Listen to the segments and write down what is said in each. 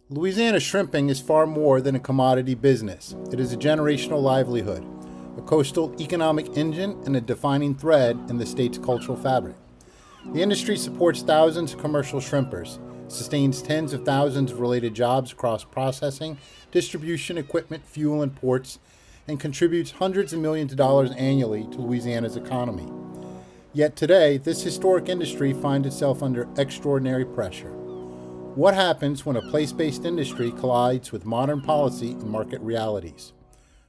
Louisiana shrimping is far more than a commodity business. It is a generational livelihood, a coastal economic engine, and a defining thread in the state's cultural fabric. The industry supports thousands of commercial shrimpers, sustains tens of thousands of related jobs across processing, distribution, equipment, fuel, and ports, and contributes hundreds of millions of dollars annually to Louisiana's economy. Yet today, this historic industry finds itself under extraordinary pressure. What happens when a place-based industry collides with modern policy and market realities?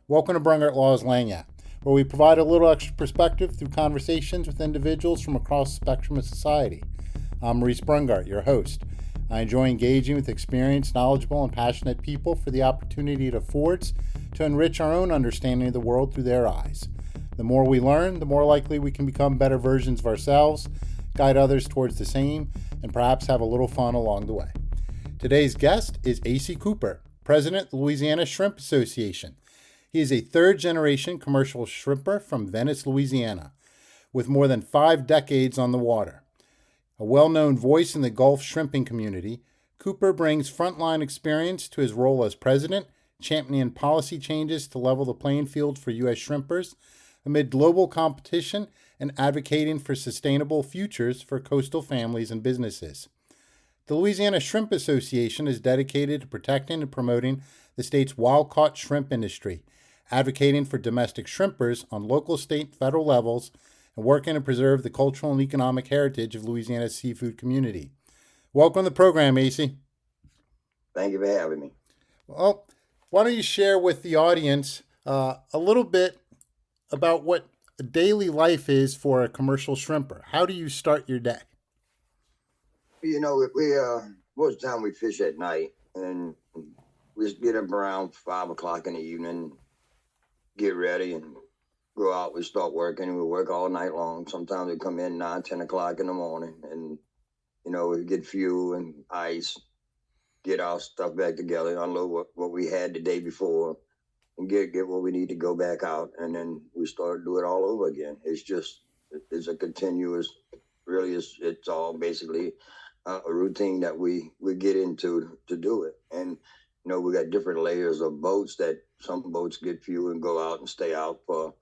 Welcome to Brungart Law's Lanyap, where we provide a little extra perspective through conversations with individuals from across the spectrum of society. I'm Maurice Brungart, your host. I enjoy engaging with experienced, knowledgeable, and passionate people for the opportunity it affords to enrich our own understanding of the world through their eyes. The more we learn, the more likely we can become better versions of ourselves, guide others towards the same, and perhaps have a little fun along the way. Today's guest is Acy Cooper, president of the Louisiana Shrimp Association. He is a third-generation commercial shrimper from Venice, Louisiana, with more than 5 decades on the water. A well-known voice in the Gulf shrimping community, Cooper brings frontline experience to his role as president, championing policy changes to level the playing field for U.S. shrimpers amid global competition and advocating for sustainable futures for coastal families and businesses. The Louisiana Shrimp Association is dedicated to protecting and promoting the state's wild-caught shrimp industry, advocating for domestic shrimpers on local, state, and federal levels, and working to preserve the cultural and economic heritage of Louisiana's seafood community. Welcome to the program, Acy. Thank you for having me. Well, why don't you share with the audience a little bit about what a daily life is for a commercial shrimper? How do you start your day? You know, we most of the time we fish at night, and we just get up around 5 o'clock in the evening, get ready, and go out. We start working, and we work all night long. Sometimes we come in 9, 10 o'clock in the morning, and we get fuel and ice, get our stuff back together, unload what we had the day before, and get what we need to go back out, and then we start to do it all over again. It's a continuous. Really, it's all basically a routine that we get into to do it. And we got different layers of boats. That some boats get fuel and go out and stay out for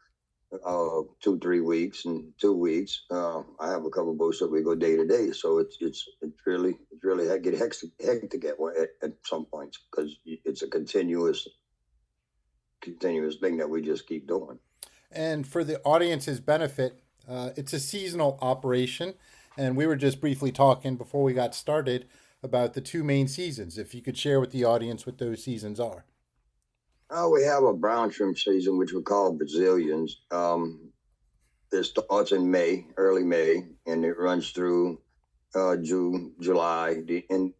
2-3 weeks and 2 weeks. I have a couple of boats that we go day to day. So it's really get hectic at some points, because it's a continuous thing that we just keep doing. And for the audience's benefit, it's a seasonal operation, and we were just briefly talking before we got started about the 2 main seasons. If you could share with the audience what those seasons are. We have a brown shrimp season, which we call Brazilians. It starts in May, early May, and it runs through June, July. The end,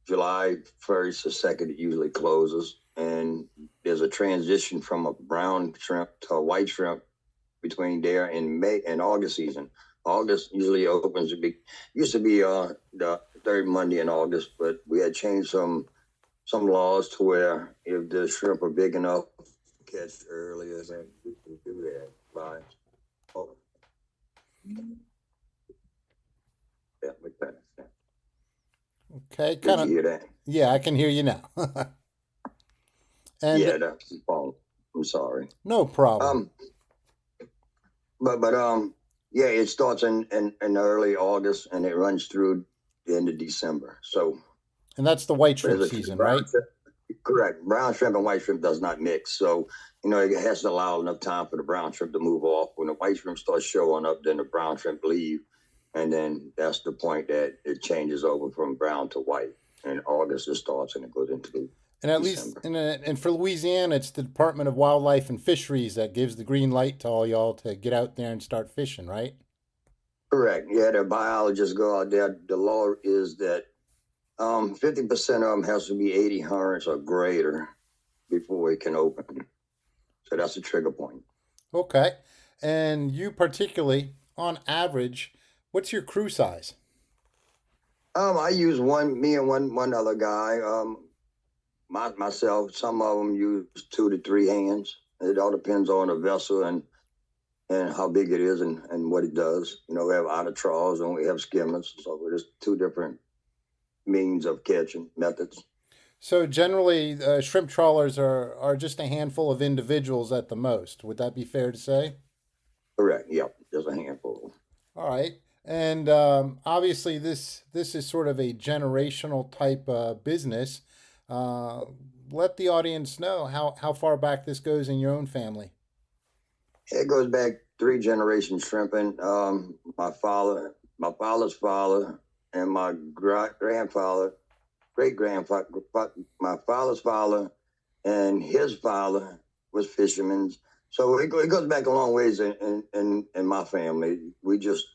July 1st or 2nd, it usually closes. And there's a transition from a brown shrimp to a white shrimp between there and May and August season. August usually opens. Used to be the third Monday in August, but we had changed some laws to where if the shrimp are big enough to catch earlier, then we can do that by. Yeah, like that. Okay, Did you hear that? Yeah, I can hear you now. And yeah, that's the phone. I'm sorry. No problem. Yeah, it starts in early August and it runs through the end of December. So. And that's the white shrimp season, right? Correct. Brown shrimp and white shrimp does not mix. So, it has to allow enough time for the brown shrimp to move off. When the white shrimp starts showing up, then the brown shrimp leave. And then that's the point that it changes over from brown to white. And in August it starts and it goes into and at December. Least, and for Louisiana, it's the Department of Wildlife and Fisheries that gives the green light to all y'all to get out there and start fishing, right? Correct. Yeah, the biologists go out there. The law is that 50% of them has to be 80 hundredths or greater before it can open. So that's a trigger point. Okay. And you particularly, on average, what's your crew size? I use me and one other guy. Myself, some of them use 2 to 3 hands. It all depends on the vessel and how big it is and what it does. We have outer trawls and we have skimmers. So there's 2 different means of catching methods. So generally, shrimp trawlers are just a handful of individuals at the most. Would that be fair to say? Correct. Yep. Just a handful. All right. And obviously, this is sort of a generational type business. Uh, Let the audience know how far back this goes in your own family. It goes back three generations shrimping. My father's father, and my grandfather, great grandfather, my father's father, and his father was fishermen. So it goes back a long ways in my family. We just,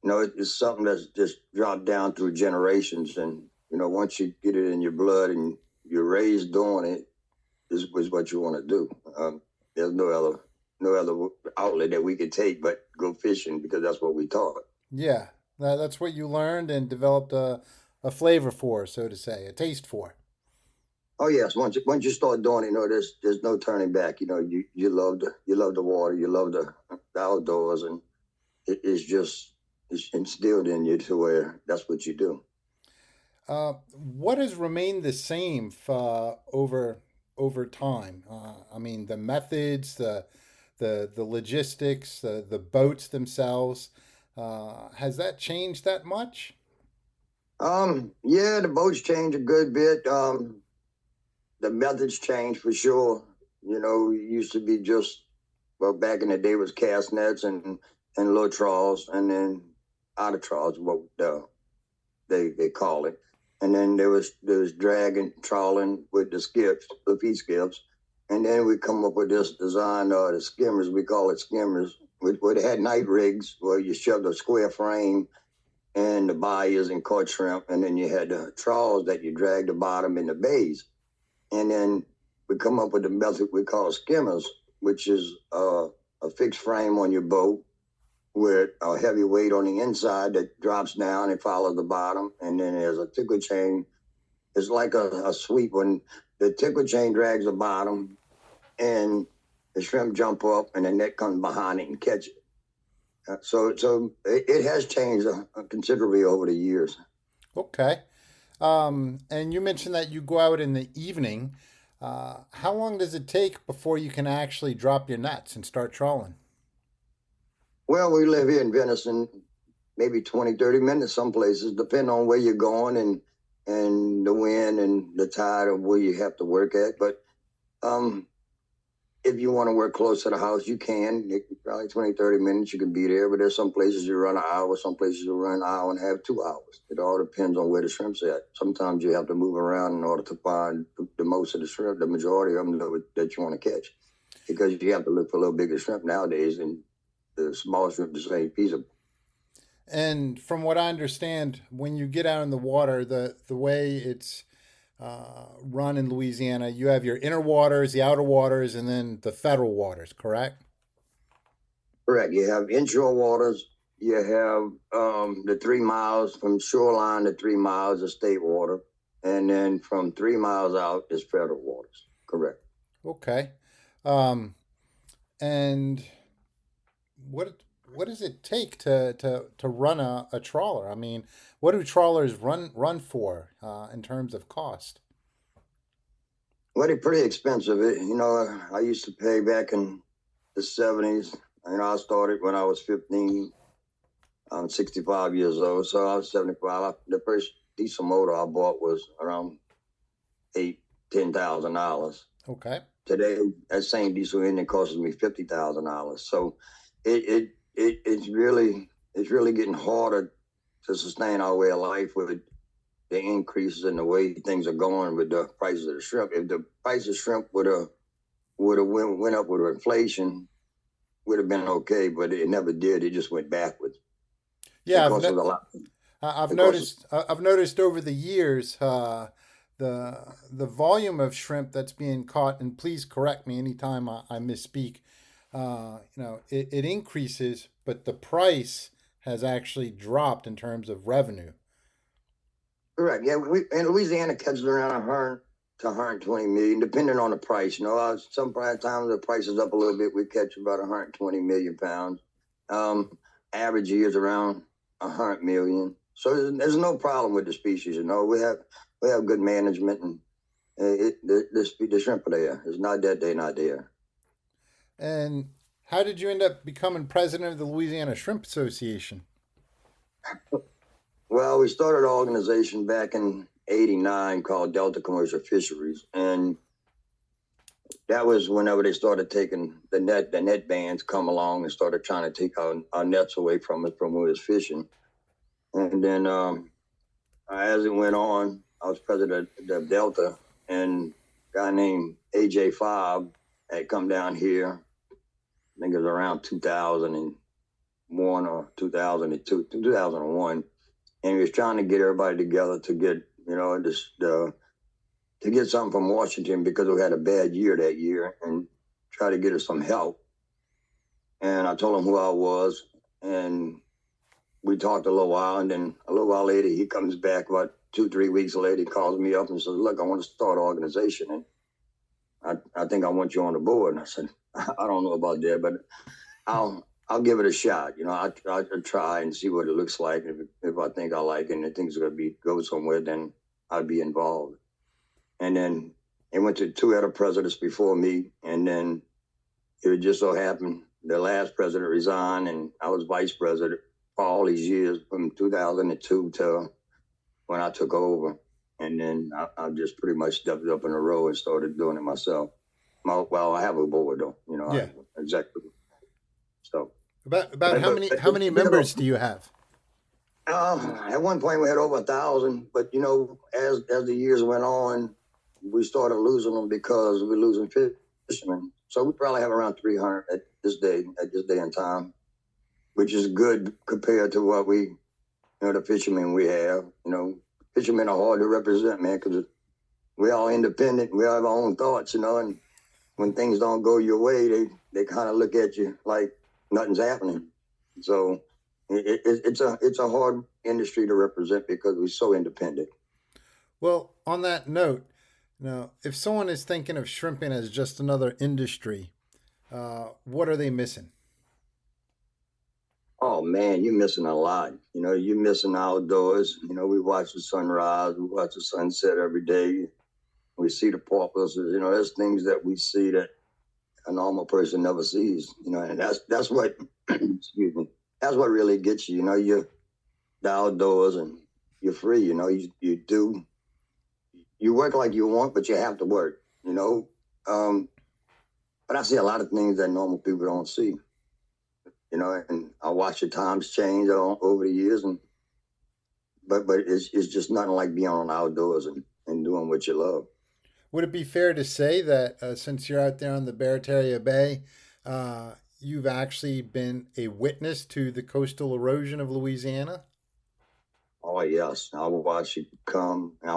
it's something that's just dropped down through generations. And, once you get it in your blood and you're raised doing it, is what you want to do. There's no other outlet that we could take but go fishing because that's what we taught. Yeah, that's what you learned and developed a flavor for, so to say, a taste for. Oh yes, once you start doing it, there's no turning back. You love the water, you love the outdoors, and it's instilled in you to where that's what you do. What has remained the same over time? I mean, the methods, the logistics, the boats themselves. Has that changed that much? Yeah, the boats change a good bit. The methods change for sure. It used to be just, well, back in the day was cast nets and little trawls, and then outer trawls, what they call it. And then there was dragging, trawling with the skips, the feed skips. And then we come up with this design, the skimmers, we call it skimmers, where they had night rigs where you shoved a square frame and the bayous and caught shrimp. And then you had the trawls that you drag the bottom in the bays. And then we come up with the method we call skimmers, which is a fixed frame on your boat with a heavy weight on the inside that drops down and follows the bottom. And then there's a tickle chain. It's like a sweep when the tickle chain drags the bottom and the shrimp jump up and the net comes behind it and catch it. So it has changed considerably over the years. Okay. And you mentioned that you go out in the evening. How long does it take before you can actually drop your nets and start trawling? Well, we live here in Venice, and maybe 20, 30 minutes some places, depending on where you're going and the wind and the tide of where you have to work at. But um, if you want to work close to the house, you can. Probably 20, 30 minutes, you can be there. But there's some places you run an hour, some places you run an hour and a half, 2 hours. It all depends on where the shrimp's at. Sometimes you have to move around in order to find the most of the shrimp, the majority of them that you want to catch. Because you have to look for a little bigger shrimp nowadays, and the small shrimp just ain't feasible. And from what I understand, when you get out in the water, the way it's run in Louisiana, you have your inner waters, the outer waters, and then the federal waters, correct? Correct. You have inshore waters. You have the 3 miles from shoreline to 3 miles of state water. And then from 3 miles out is federal waters. Correct. Okay. Um, and what does it take to run a trawler? I mean, what do trawlers run for in terms of cost? Well, they're pretty expensive. I used to pay back in the 70s. I started when I was 15. I'm 65 years old, so I was 75. The first diesel motor I bought was around $10,000. Okay. Today, that same diesel engine costs me $50,000. So it's really getting harder to sustain our way of life with the increases in the way things are going with the prices of the shrimp. If the price of shrimp would have went up with inflation, would have been okay, but it never did. It just went backwards. It Yeah, costs us a lot. I've It costs us. noticed over the years the volume of shrimp that's being caught, and please correct me anytime I misspeak. It increases, but the price has actually dropped in terms of revenue. Correct. Yeah, we in Louisiana catches around 100 to 120 million, depending on the price. Some times the price is up a little bit. We catch about 120 million pounds. Um, Average year is around 100 million. So there's no problem with the species. We have we have good management, and the shrimp are there. It's not that they're not there. And how did you end up becoming president of the Louisiana Shrimp Association? Well, we started an organization back in '89 called Delta Commercial Fisheries, and that was whenever they started taking the net bans come along and started trying to take our nets away from us from when we was fishing. And then as it went on, I was president of Delta, and a guy named AJ5 had come down here. I think it was around 2001 or 2002, 2001, and he was trying to get everybody together to get, to get something from Washington because we had a bad year that year, and try to get us some help. And I told him who I was, and we talked a little while, and then a little while later, he comes back about 2-3 weeks later. He calls me up and says, "Look, I want to start an organization, and I think I want you on the board." And I said, "I don't know about that, but I'll give it a shot. I'll try and see what it looks like. If I think I like it and I think it's going to go somewhere, then I'd be involved." And then it went to 2 other presidents before me, and then it just so happened the last president resigned, and I was vice president for all these years from 2002 to when I took over. And then I just pretty much stepped up in a row and started doing it myself. Well, I have a board though, Yeah. executive. So About how many members do you have? At one point we had over 1,000, but as the years went on, we started losing them because we're losing fishermen. So we probably have around 300 at this day in time, which is good compared to what the fishermen we have. Fishermen are hard to represent, man, because we're all independent. We have our own thoughts, and when things don't go your way, they kind of look at you like nothing's happening. So it's a hard industry to represent because we're so independent. Well, on that note, now, if someone is thinking of shrimping as just another industry, what are they missing? Oh man, you're missing a lot. You're missing outdoors. We watch the sunrise, we watch the sunset every day. We see the porpoises. There's things that we see that a normal person never sees. And that's what excuse me. That's what really gets you. You're the outdoors and you're free. You work like you want, but you have to work. But I see a lot of things that normal people don't see. And I watch the times change over the years, but it's just nothing like being on outdoors and doing what you love. Would it be fair to say that since you're out there on the Barataria Bay, you've actually been a witness to the coastal erosion of Louisiana? Oh yes, I watch it come, and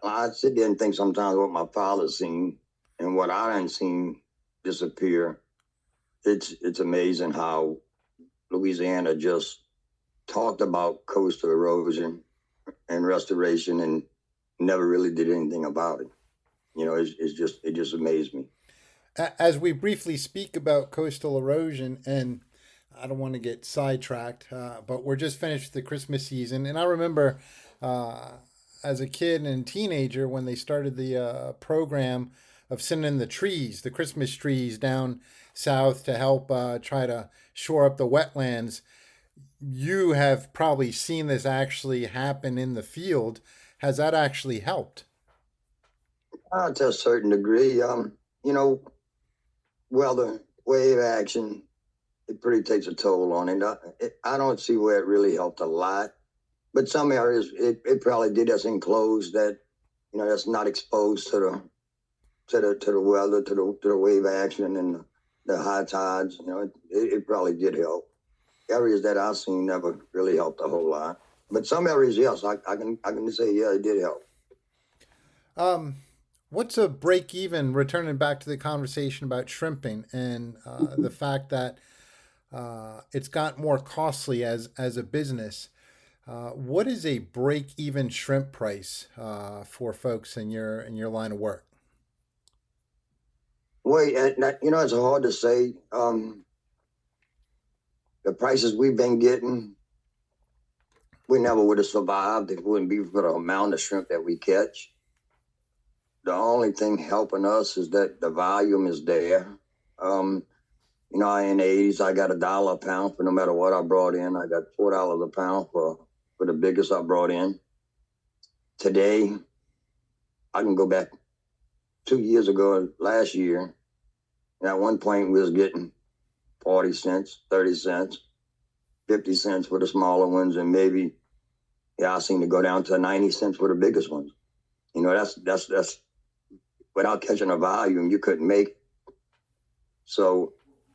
I sit there and think sometimes what my father's seen and what I done seen disappear. It's amazing how Louisiana just talked about coastal erosion and restoration and never really did anything about it. It just amazed me. As we briefly speak about coastal erosion, and I don't want to get sidetracked, but we're just finished the Christmas season, and I remember as a kid and teenager when they started the program of sending the Christmas trees down south to help try to shore up the wetlands. You have probably seen this actually happen in the field. Has that actually helped? To a certain degree, well, the wave action, it pretty takes a toll on it. I don't see where it really helped a lot, but some areas it probably did. That's enclosed, that that's not exposed to the weather, to the wave action and the high tides. It probably did help. Areas that I've seen never really helped a whole lot, but some areas, yes, I can say yeah, it did help. What's a break even, returning back to the conversation about shrimping and the fact that it's got more costly as a business? What is a break even shrimp price for folks in your line of work? Wait, it's hard to say. The prices we've been getting, we never would have survived if it wouldn't be for the amount of shrimp that we catch. The only thing helping us is that the volume is there. You know, in the 80s, I got $1 a pound for no matter what I brought in. I got $4 a pound for the biggest I brought in. Today, I can go back 2 years ago, last year, and at one point we was getting 40 cents, 30 cents, 50 cents for the smaller ones, and maybe, yeah, I seem to go down to 90 cents for the biggest ones. You know, that's without catching a volume, you couldn't make it. So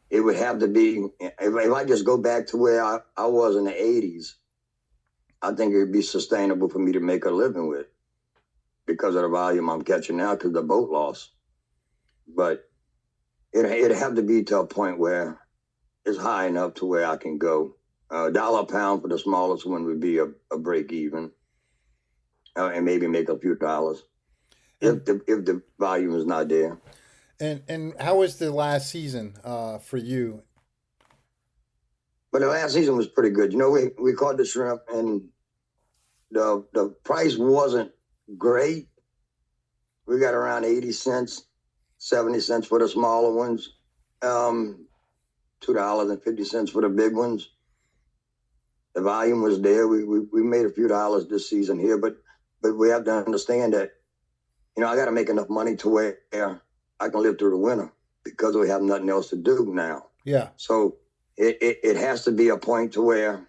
it would have to be, if I just go back to where I was in the 80s, I think it'd be sustainable for me to make a living with because of the volume I'm catching now because of the boat loss. But it'd have to be to a point where it's high enough to where I can go. $1 a pound for the smallest one would be a break even, and maybe make a few dollars if the volume is not there. And how was the last season for you? But the last season was pretty good. You know, we caught the shrimp, and the price wasn't great. We got around 80 cents, 70 cents for the smaller ones, $2.50 for the big ones. The volume was there. We made a few dollars this season here, but we have to understand that, you know, I got to make enough money to where I can live through the winter because we have nothing else to do now. Yeah. So it has to be a point to where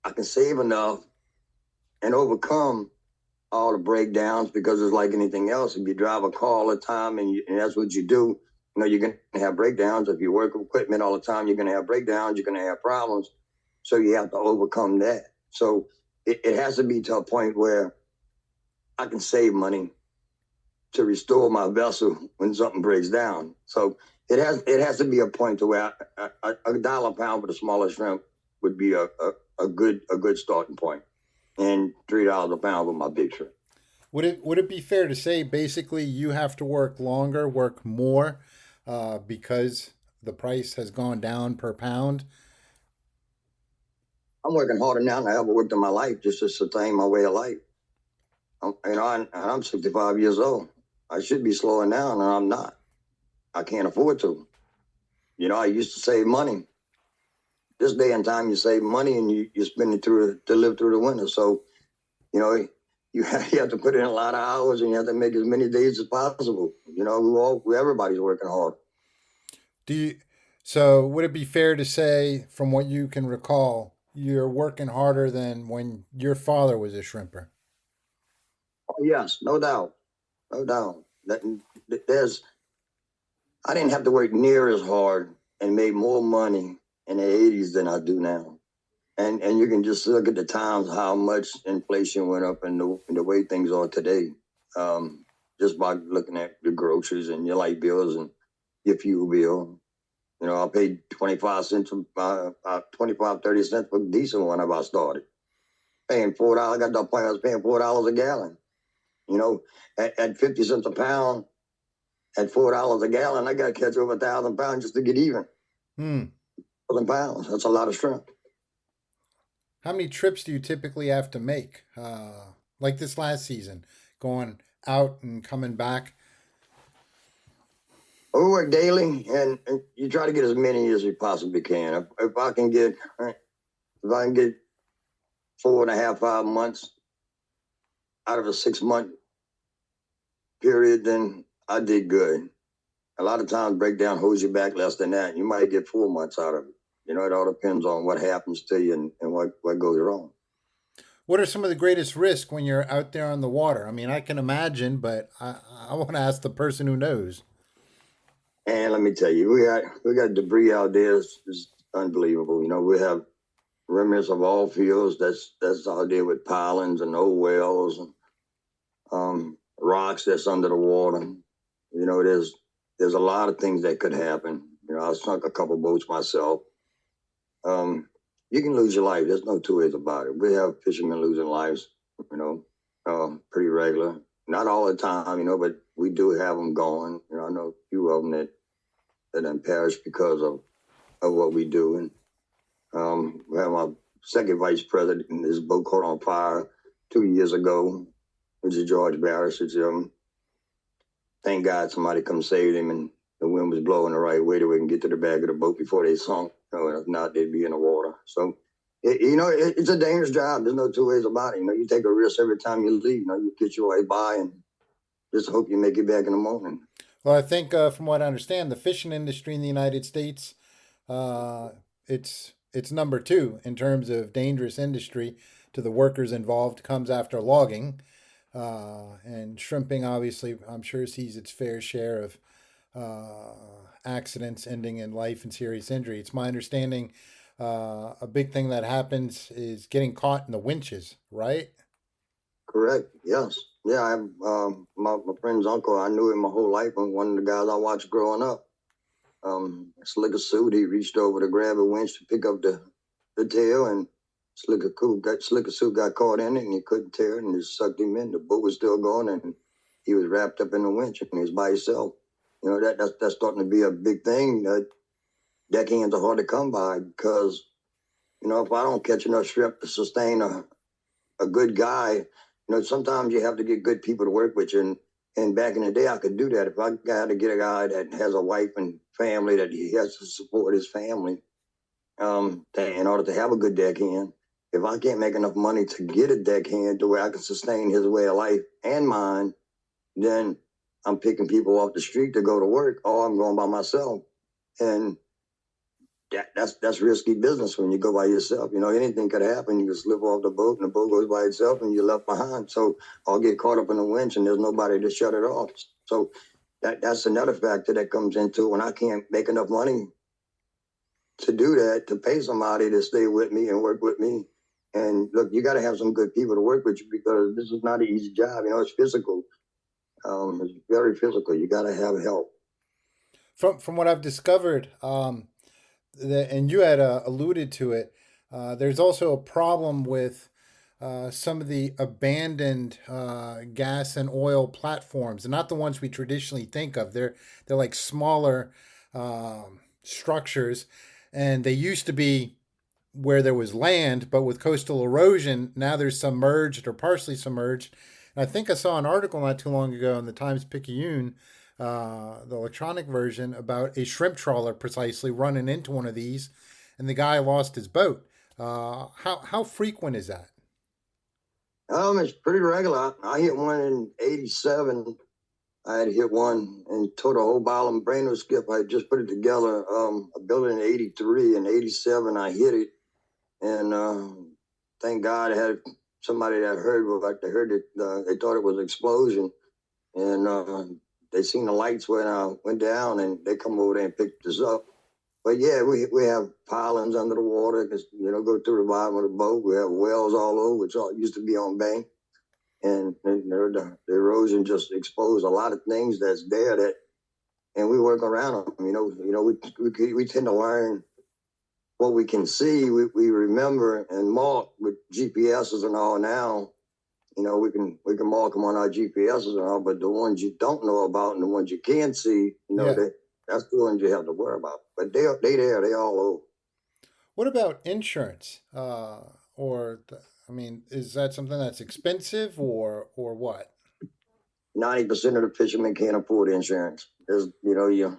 I can save enough and overcome all the breakdowns, because it's like anything else. If you drive a car all the time and that's what you do, you know, you're going to have breakdowns. If you work with equipment all the time, you're going to have breakdowns, you're going to have problems. So you have to overcome that. So it has to be to a point where I can save money to restore my vessel when something breaks down. So it has to be a point to where $1 a pound for the smaller shrimp would be a good starting point, and $3 a pound for my big shrimp. Would it be fair to say basically you have to work longer, work more, because the price has gone down per pound? I'm working harder now than I ever worked in my life just to sustain my way of life. I'm 65 years old. I should be slowing down, and I'm not. I can't afford to. You know, I used to save money. This day and time, you save money and you spend it to live through the winter. So, you know, you have to put in a lot of hours, and you have to make as many days as possible. You know, everybody's working hard. So would it be fair to say, from what you can recall, you're working harder than when your father was a shrimper? Oh, yes, no doubt. No doubt. I didn't have to work near as hard and made more money in the 80s than I do now. And you can just look at the times, how much inflation went up and the way things are today. Just by looking at your groceries and your light bills and your fuel bill. You know, I paid 25 cents, 25, 30 cents for diesel whenever I started. Paying $4, I got to the point I was paying $4 a gallon. You know, at 50 cents a pound, at $4 a gallon, I got to catch over 1,000 pounds just to get even. 1,000 pounds, that's a lot of shrimp. How many trips do you typically have to make? Like this last season, going out and coming back? We work daily, and you try to get as many as you possibly can. If I can get 4.5, 5 months out of a 6-month period, then I did good. A lot of times breakdown holds you back less than that. You might get 4 months out of it. You know, it all depends on what happens to you and what goes wrong. What are some of the greatest risks when you're out there on the water? I mean, I can imagine, but I want to ask the person who knows. And let me tell you, we got debris out there. It's unbelievable. You know, we have remnants of all fields that's out there with pilings and old wells and rocks that's under the water. You know, there's a lot of things that could happen. You know, I sunk a couple boats myself. You can lose your life. There's no two ways about it. We have fishermen losing lives, you know, pretty regular. Not all the time, you know, but we do have them going. You know, I know a few of them that then perish because of what we do. And we have second vice president, and his boat caught on fire 2 years ago. Which is George Barris. Thank God somebody come save him, and the wind was blowing the right way that we can get to the back of the boat before they sunk. And if not, they'd be in the water. So, it's a dangerous job. There's no two ways about it. You take a risk every time you leave. You get your way by and just hope you make it back in the morning. Well, I think from what I understand, the fishing industry in the United States, uh, it's number two in terms of dangerous industry to the workers involved. Comes after logging, and shrimping. Obviously, I'm sure sees its fair share of accidents ending in life and serious injury. It's my understanding a big thing that happens is getting caught in the winches, right? Correct. Yes. Yeah. My friend's uncle. I knew him my whole life. And one of the guys I watched growing up. Slicker suit. He reached over to grab a winch to pick up the tail, and Slicker suit got caught in it, and he couldn't tear it, and it sucked him in. The boat was still going, and he was wrapped up in the winch, and he was by himself. That's starting to be a big thing. Deckhands are hard to come by because if I don't catch enough shrimp to sustain a good guy, sometimes you have to get good people to work with you. And back in the day, I could do that. If I got to get a guy that has a wife and family, that he has to support his family, in order to have a good deckhand. If I can't make enough money to get a deckhand to where I can sustain his way of life and mine, then I'm picking people off the street to go to work, or I'm going by myself. And that's risky business when you go by yourself. Anything could happen. You can slip off the boat, and the boat goes by itself, and you're left behind. So I'll get caught up in the winch, and there's nobody to shut it off. So that's another factor that comes into when I can't make enough money to do that, to pay somebody to stay with me and work with me. And look, you got to have some good people to work with you, because this is not an easy job. It's physical. It's very physical. You got to have help. From what I've discovered, and you had alluded to it, there's also a problem with some of the abandoned gas and oil platforms, and not the ones we traditionally think of. They're like smaller structures, and they used to be where there was land, but with coastal erosion, now they're submerged or partially submerged. And I think I saw an article not too long ago in the Times-Picayune, the electronic version, about a shrimp trawler precisely running into one of these, and the guy lost his boat. How frequent is that? It's pretty regular. I hit one in '87. I had hit one and towed a whole bow and brain skip. I had just put it together. I built it in '83. In '87, I hit it, and thank God I had somebody that heard. They heard it. They thought it was an explosion, and they seen the lights when I went down, and they come over there and picked us up. But yeah, we have pilings under the water. Go through the bottom of the boat. We have wells all over, which all used to be on bank. And the erosion just exposed a lot of things that's there, and we work around them. We tend to learn what we can see. We remember and mark with GPSs and all now. We can mark them on our GPSs and all, but the ones you don't know about and the ones you can't see, Yeah. that's the ones you have to worry about. But they there, they all over. What about insurance? Is that something that's expensive or what? 90% of the fishermen can't afford insurance. There's, you're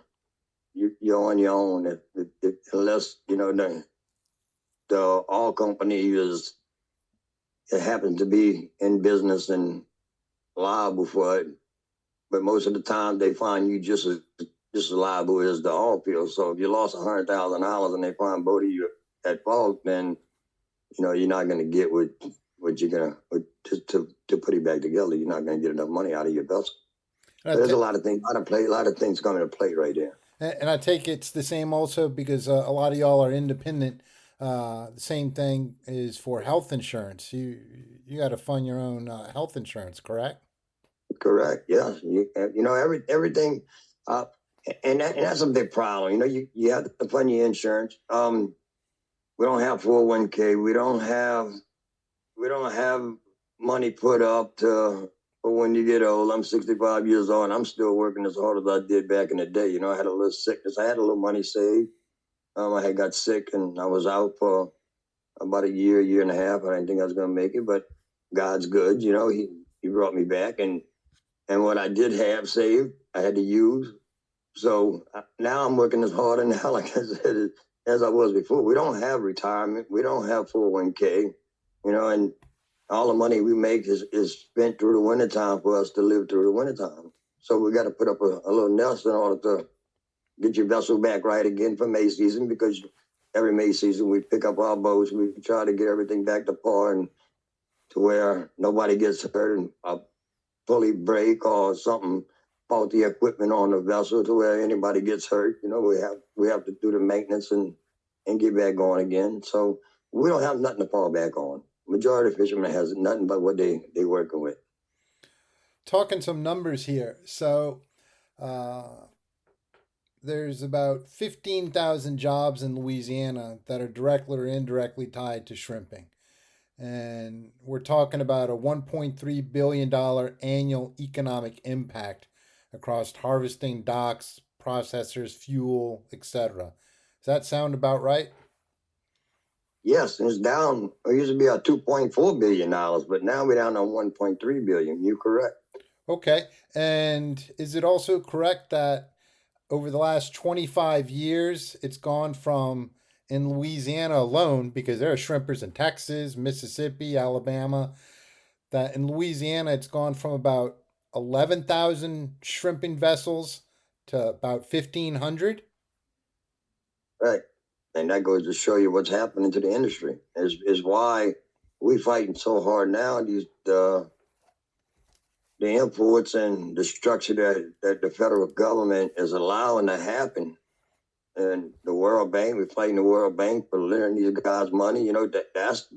on your own unless the oil company it happens to be in business and liable for it. But most of the time, they find you just as liable as the oil field. So if you lost $100,000 and they find both of you at fault, then you're not going to get what you're gonna to put it back together. You're not going to get enough money out of your vessel. There's a lot of things, a lot of things coming to play right there. And I take it's the same also because a lot of y'all are independent. The same thing is for health insurance. You got to fund your own health insurance, correct? Correct. Yes. Everything, and that's a big problem. You have to fund your insurance. We don't have 401k. We don't have money put up to for when you get old. I'm 65 years old, and I'm still working as hard as I did back in the day. I had a little sickness. I had a little money saved. I had got sick, and I was out for about a year and a half. I didn't think I was going to make it, but God's good. He brought me back, and what I did have saved, I had to use. So now I'm working as hard now, like I said, as I was before. We don't have retirement. We don't have 401k, and all the money we make is spent through the wintertime for us to live through the wintertime. So we got to put up a little nest in order to get your vessel back right again for May season, because every May season we pick up our boats. We try to get everything back to par and to where nobody gets hurt and fully break or something faulty equipment on the vessel to where anybody gets hurt. We have to do the maintenance and get back going again. So we don't have nothing to fall back on. Majority of fishermen has nothing but what they working with. Talking some numbers here. So there's about 15,000 jobs in Louisiana that are directly or indirectly tied to shrimping. And we're talking about a $1.3 billion annual economic impact across harvesting, docks, processors, fuel, etc. Does that sound about right? Yes, it's down. It used to be at $2.4 billion, but now we're down on $1.3 billion. You're correct. Okay. And is it also correct that over the last 25 years, it's gone from, in Louisiana alone, because there are shrimpers in Texas, Mississippi, Alabama, that in Louisiana, it's gone from about 11,000 shrimping vessels to about 1,500? Right. And that goes to show you what's happening to the industry. Is why we fighting so hard now. The imports and the structure that the federal government is allowing to happen. And the World Bank, we're fighting the World Bank for lending these guys money. That's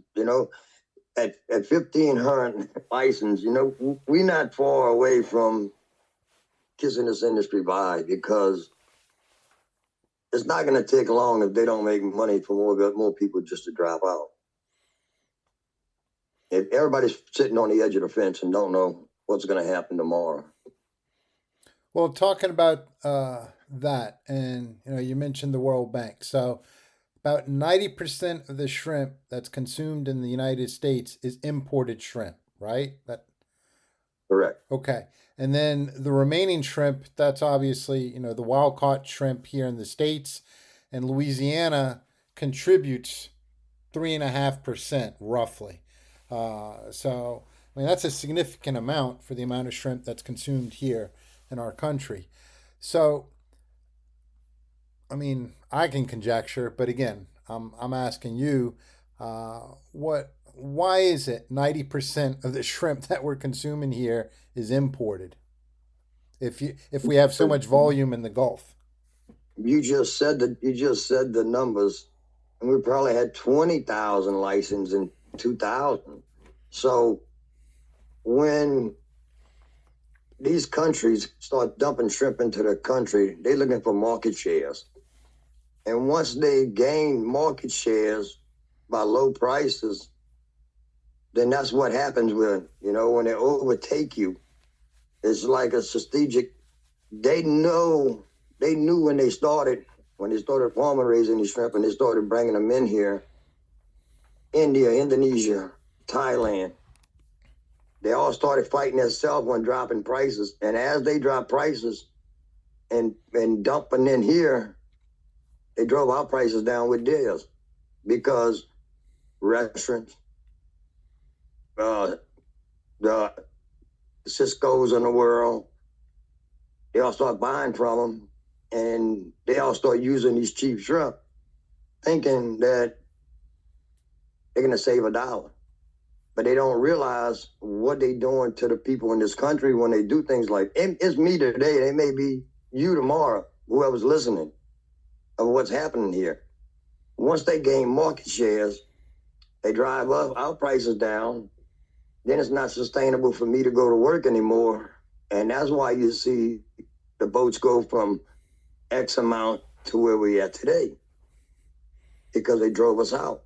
at 1,500 license, we're not far away from kissing this industry by, because it's not going to take long if they don't make money for more people just to drop out. If everybody's sitting on the edge of the fence and don't know what's going to happen tomorrow. Well, talking about that, and you mentioned the World Bank. So about 90% of the shrimp that's consumed in the United States is imported shrimp, right? Correct. Okay. And then the remaining shrimp, that's obviously, the wild caught shrimp here in the States, and Louisiana contributes 3.5% roughly. So, that's a significant amount for the amount of shrimp that's consumed here in our country. So, I can conjecture, but again, I'm asking you, why is it 90% of the shrimp that we're consuming here is imported? If we have so much volume in the Gulf. You just said the numbers, and we probably had 20,000 licenses in 2000. So when these countries start dumping shrimp into the country, they're looking for market shares. And once they gain market shares by low prices, then that's what happens when they overtake you. It's like a strategic. They knew when they started farming raising these shrimp, and they started bringing them in here, India, Indonesia, Thailand, they all started fighting themselves on dropping prices. And as they dropped prices and dumping in here, they drove our prices down with theirs, because restaurants, the Cisco's in the world, they all start buying from them, and they all start using these cheap shrimp, thinking that they're going to save $1. But they don't realize what they're doing to the people in this country when they do things like, it's me today, they may be you tomorrow, whoever's listening, of what's happening here. Once they gain market shares, they drive up our prices down, then it's not sustainable for me to go to work anymore. And that's why you see the boats go from X amount to where we are today, because they drove us out.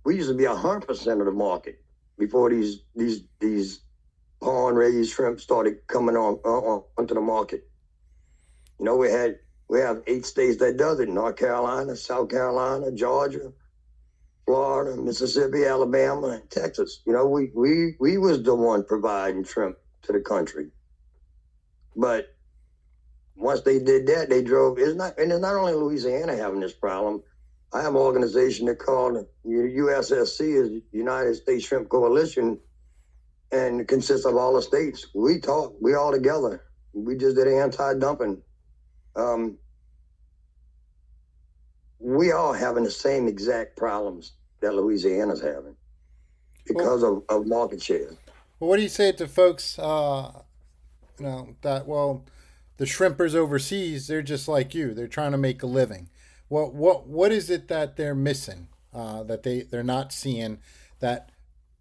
We used to be 100% of the market before these pond-raised shrimp started coming onto the market. We have 8 states that does it: North Carolina, South Carolina, Georgia, Florida, Mississippi, Alabama, and Texas. We was the one providing shrimp to the country. But once they did that, they drove. It's not only Louisiana having this problem. I have an organization that called USSC, is United States Shrimp Coalition, and it consists of all the states. We talk, we all together. We just did anti-dumping. We all having the same exact problems that Louisiana's having because of market share. Well, what do you say to folks, that, well, the shrimpers overseas, they're just like you. They're trying to make a living. What is it that they're missing, that they're not seeing, that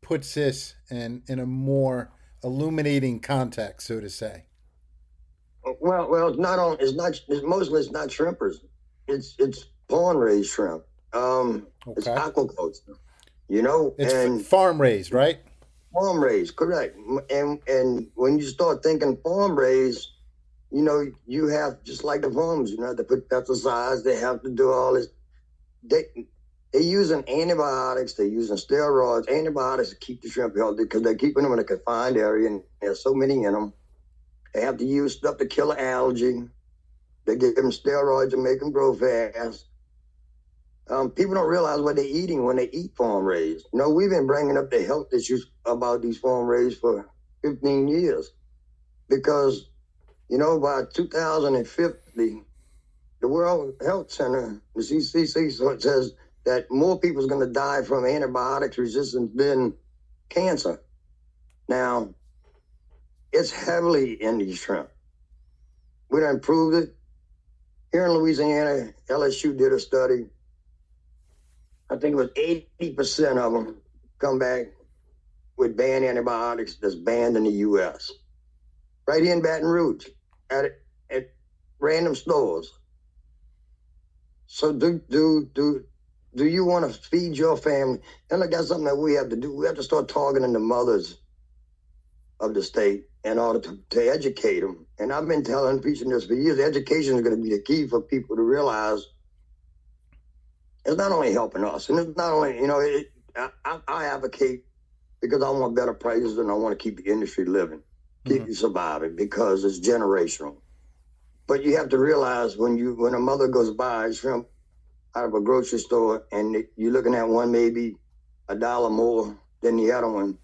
puts this in a more illuminating context, so to say? Well, it's not shrimpers. It's pond raised shrimp. It's Okay. aquaculture, It's and farm raised, right? farm raised, correct. And when you start thinking farm raised, you have, just like the farms, have to put pesticides. They have to do all this. They they're using antibiotics. They're using steroids, antibiotics to keep the shrimp healthy because they're keeping them in a confined area, and there's so many in them. They have to use stuff to kill algae. They give them steroids to make them grow fast. People don't realize what they're eating when they eat farm raised. We've been bringing up the health issues about these farm raised for 15 years because, by 2050, the World Health Center, the CDC, says that more people is going to die from antibiotics resistance than cancer. Now, it's heavily in these shrimp. We done proved it. Here in Louisiana, LSU did a study. I think it was 80% of them come back with banned antibiotics that's banned in the U.S. Right here in Baton Rouge, at random stores. So do you want to feed your family? And look, that's something that we have to do. We have to start targeting the mothers of the state in order to educate them. And I've been preaching this for years. Education is going to be the key for people to realize it's not only helping us, and it's not only, I advocate because I want better prices and I want to keep the industry living, keep you surviving because it's generational. But you have to realize when a mother goes buy shrimp out of a grocery store and you're looking at one maybe $1 more than the other one,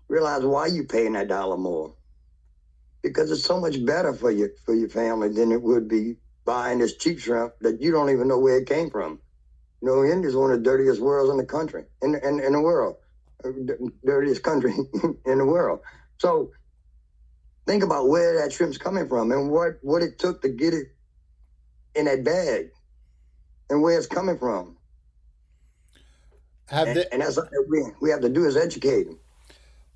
realize why you paying that $1 more. Because it's so much better for your family than it would be buying this cheap shrimp that you don't even know where it came from. India's one of the dirtiest worlds in the country, in the world, dirtiest country in the world. So think about where that shrimp's coming from and what it took to get it in that bag and where it's coming from. And that's something we have to do is educate them.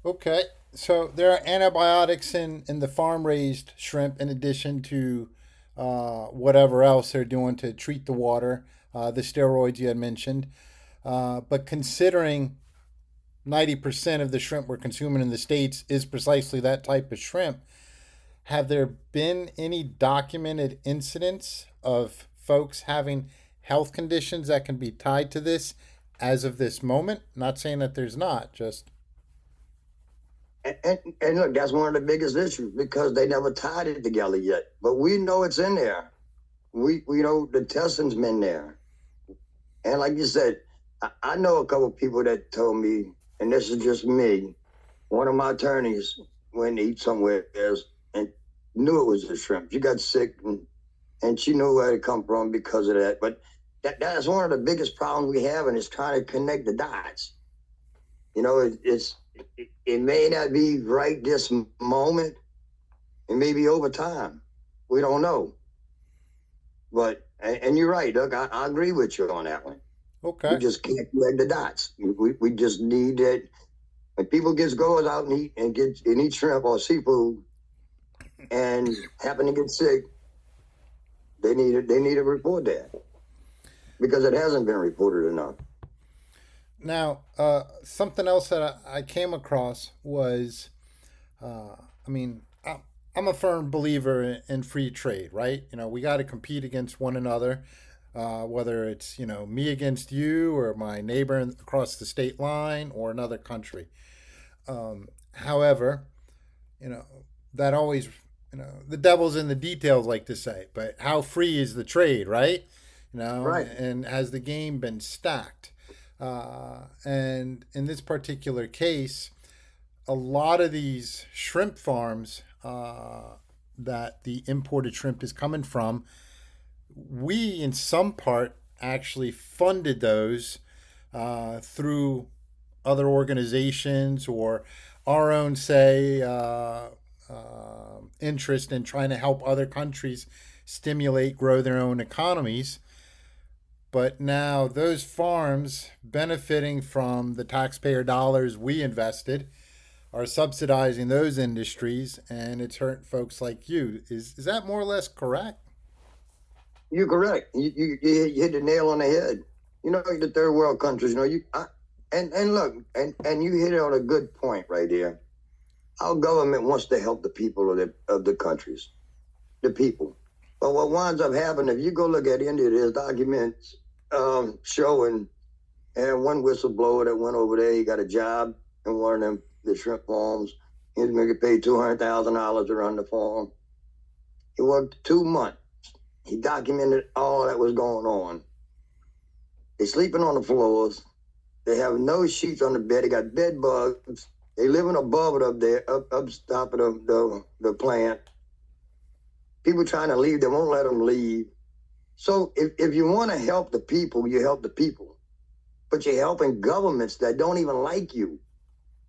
Okay. So there are antibiotics in the farm raised shrimp in addition to whatever else they're doing to treat the water, the steroids you had mentioned. But considering 90% of the shrimp we're consuming in the States is precisely that type of shrimp, have there been any documented incidents of folks having health conditions that can be tied to this as of this moment? Not saying that there's not, just. And look, that's one of the biggest issues because they never tied it together yet. But we know it's in there. We know the testing's been there. And like you said, I know a couple of people that told me, and this is just me, one of my attorneys went to eat somewhere else and knew it was the shrimp. She got sick and she knew where it come from because of that. But that's one of the biggest problems we have, and it's trying to connect the dots. It may not be right this moment. It may be over time. We don't know. But, and you're right, Doug, I agree with you on that one. Okay. We just can't connect the dots. We just need that. When people goes out and eat shrimp or seafood and happen to get sick, they need to report that because it hasn't been reported enough. Now, something else that I came across was, I'm a firm believer in free trade, right? We got to compete against one another. whether it's me against you or my neighbor across the state line or another country. However, you know that always the devil's in the details, like to say. But how free is the trade, right? Right. And has the game been stacked? And in this particular case, a lot of these shrimp farms that the imported shrimp is coming from, we in some part actually funded those through other organizations or our own, say, interest in trying to help other countries stimulate, grow their own economies. But now those farms benefiting from the taxpayer dollars we invested are subsidizing those industries, and it's hurting folks like you. Is that more or less correct? You're correct. You hit the nail on the head. The third world countries, and look, and you hit it on a good point right there. Our government wants to help the people of the countries, the people. But what winds up happening, if you go look at India, there's documents showing, and one whistleblower that went over there, he got a job in one of them, the shrimp farms. He was going to get paid $200,000 to run the farm. He worked 2 months. He documented all that was going on. They're sleeping on the floors. They have no sheets on the bed. They got bed bugs. They living above it up there, up top of the plant. People trying to leave, they won't let them leave. So if you want to help the people, you help the people. But you're helping governments that don't even like you.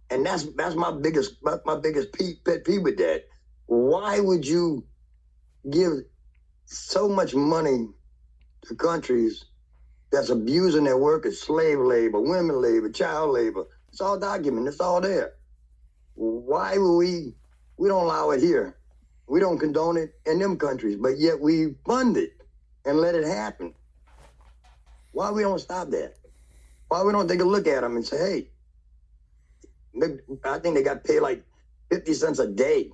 And that's my biggest pet peeve with that. Why would you give so much money to countries that's abusing their workers, slave labor, women labor, child labor? It's all documented. It's all there. Why would we don't allow it here? We don't condone it in them countries, but yet we fund it and let it happen. Why we don't stop that? Why we don't take a look at them and say, hey, I think they got paid like 50 cents a day.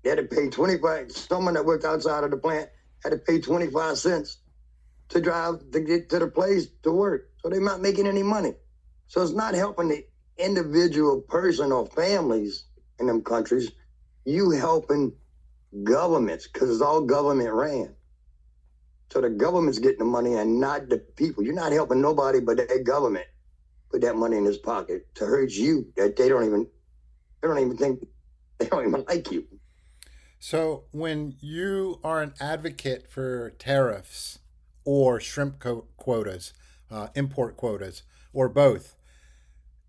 They had to pay 25, someone that worked outside of the plant had to pay 25 cents to drive to get to the place to work. So they're not making any money. So it's not helping the individual person or families in them countries. You helping governments, because it's all government ran. So the government's getting the money and not the people. You're not helping nobody but that government put that money in his pocket to hurt you that they don't even think, they don't even like you. So when you are an advocate for tariffs or shrimp quotas, import quotas, or both,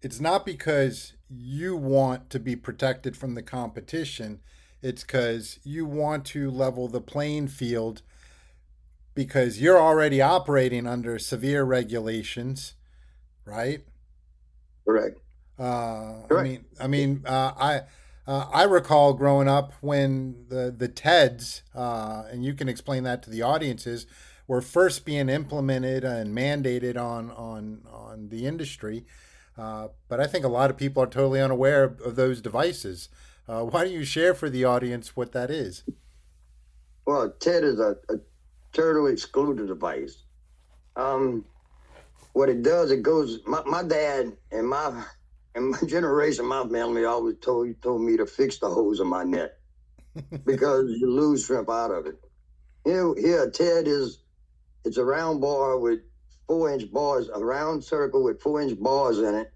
it's not because you want to be protected from the competition. It's because you want to level the playing field because you're already operating under severe regulations, right? Correct. Correct. I recall growing up when the TEDs, and you can explain that to the audiences, were first being implemented and mandated on the industry. But I think a lot of people are totally unaware of those devices. Why don't you share for the audience what that is? Well, TED is a turtle excluder device. What it does, it goes. My dad and my generation, my family always told me to fix the hose in my net because you lose shrimp out of it. Here, TED it's a round bar with 4-inch bars, a round circle with 4-inch bars in it.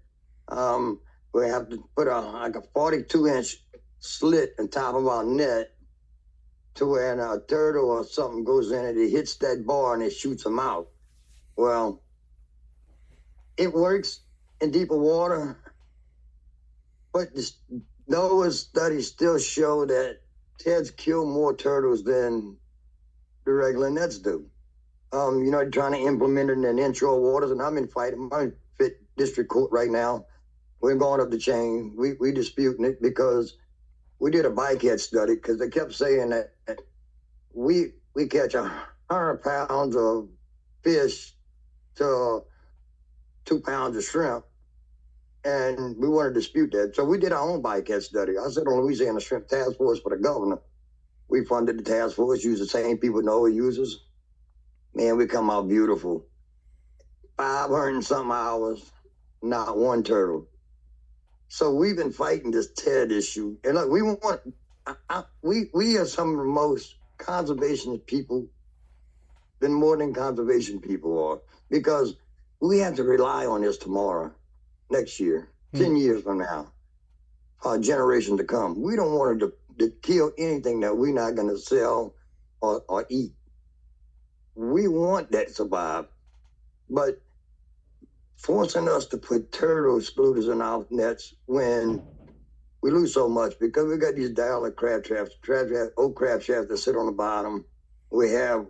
We have to put a 42-inch slit on top of our net to when a turtle or something goes in it, it hits that bar and it shoots them out. Well, it works in deeper water, but those studies still show that TEDs kill more turtles than the regular nets do. Trying to implement it in inshore waters, and I'm in fighting. I'm in Fit District Court right now. We're going up the chain. We disputing it because we did a bycatch study because they kept saying that we catch 100 pounds of fish to 2 pounds of shrimp, and we want to dispute that. So we did our own bycatch study. I said on Louisiana Shrimp Task Force for the governor. We funded the task force, used the same people NOAA uses. Man, we come out beautiful. 500 and something hours, not one turtle. So we've been fighting this TED issue. And look, we are some of the most conservation people, than more than conservation people are, because we have to rely on this tomorrow, next year, 10 years from now, our generation to come. We don't want to kill anything that we're not going to sell or eat. We want that to survive. But forcing us to put turtle excluders in our nets when we lose so much, because we got these dialect crab traps, old crab traps that sit on the bottom. We have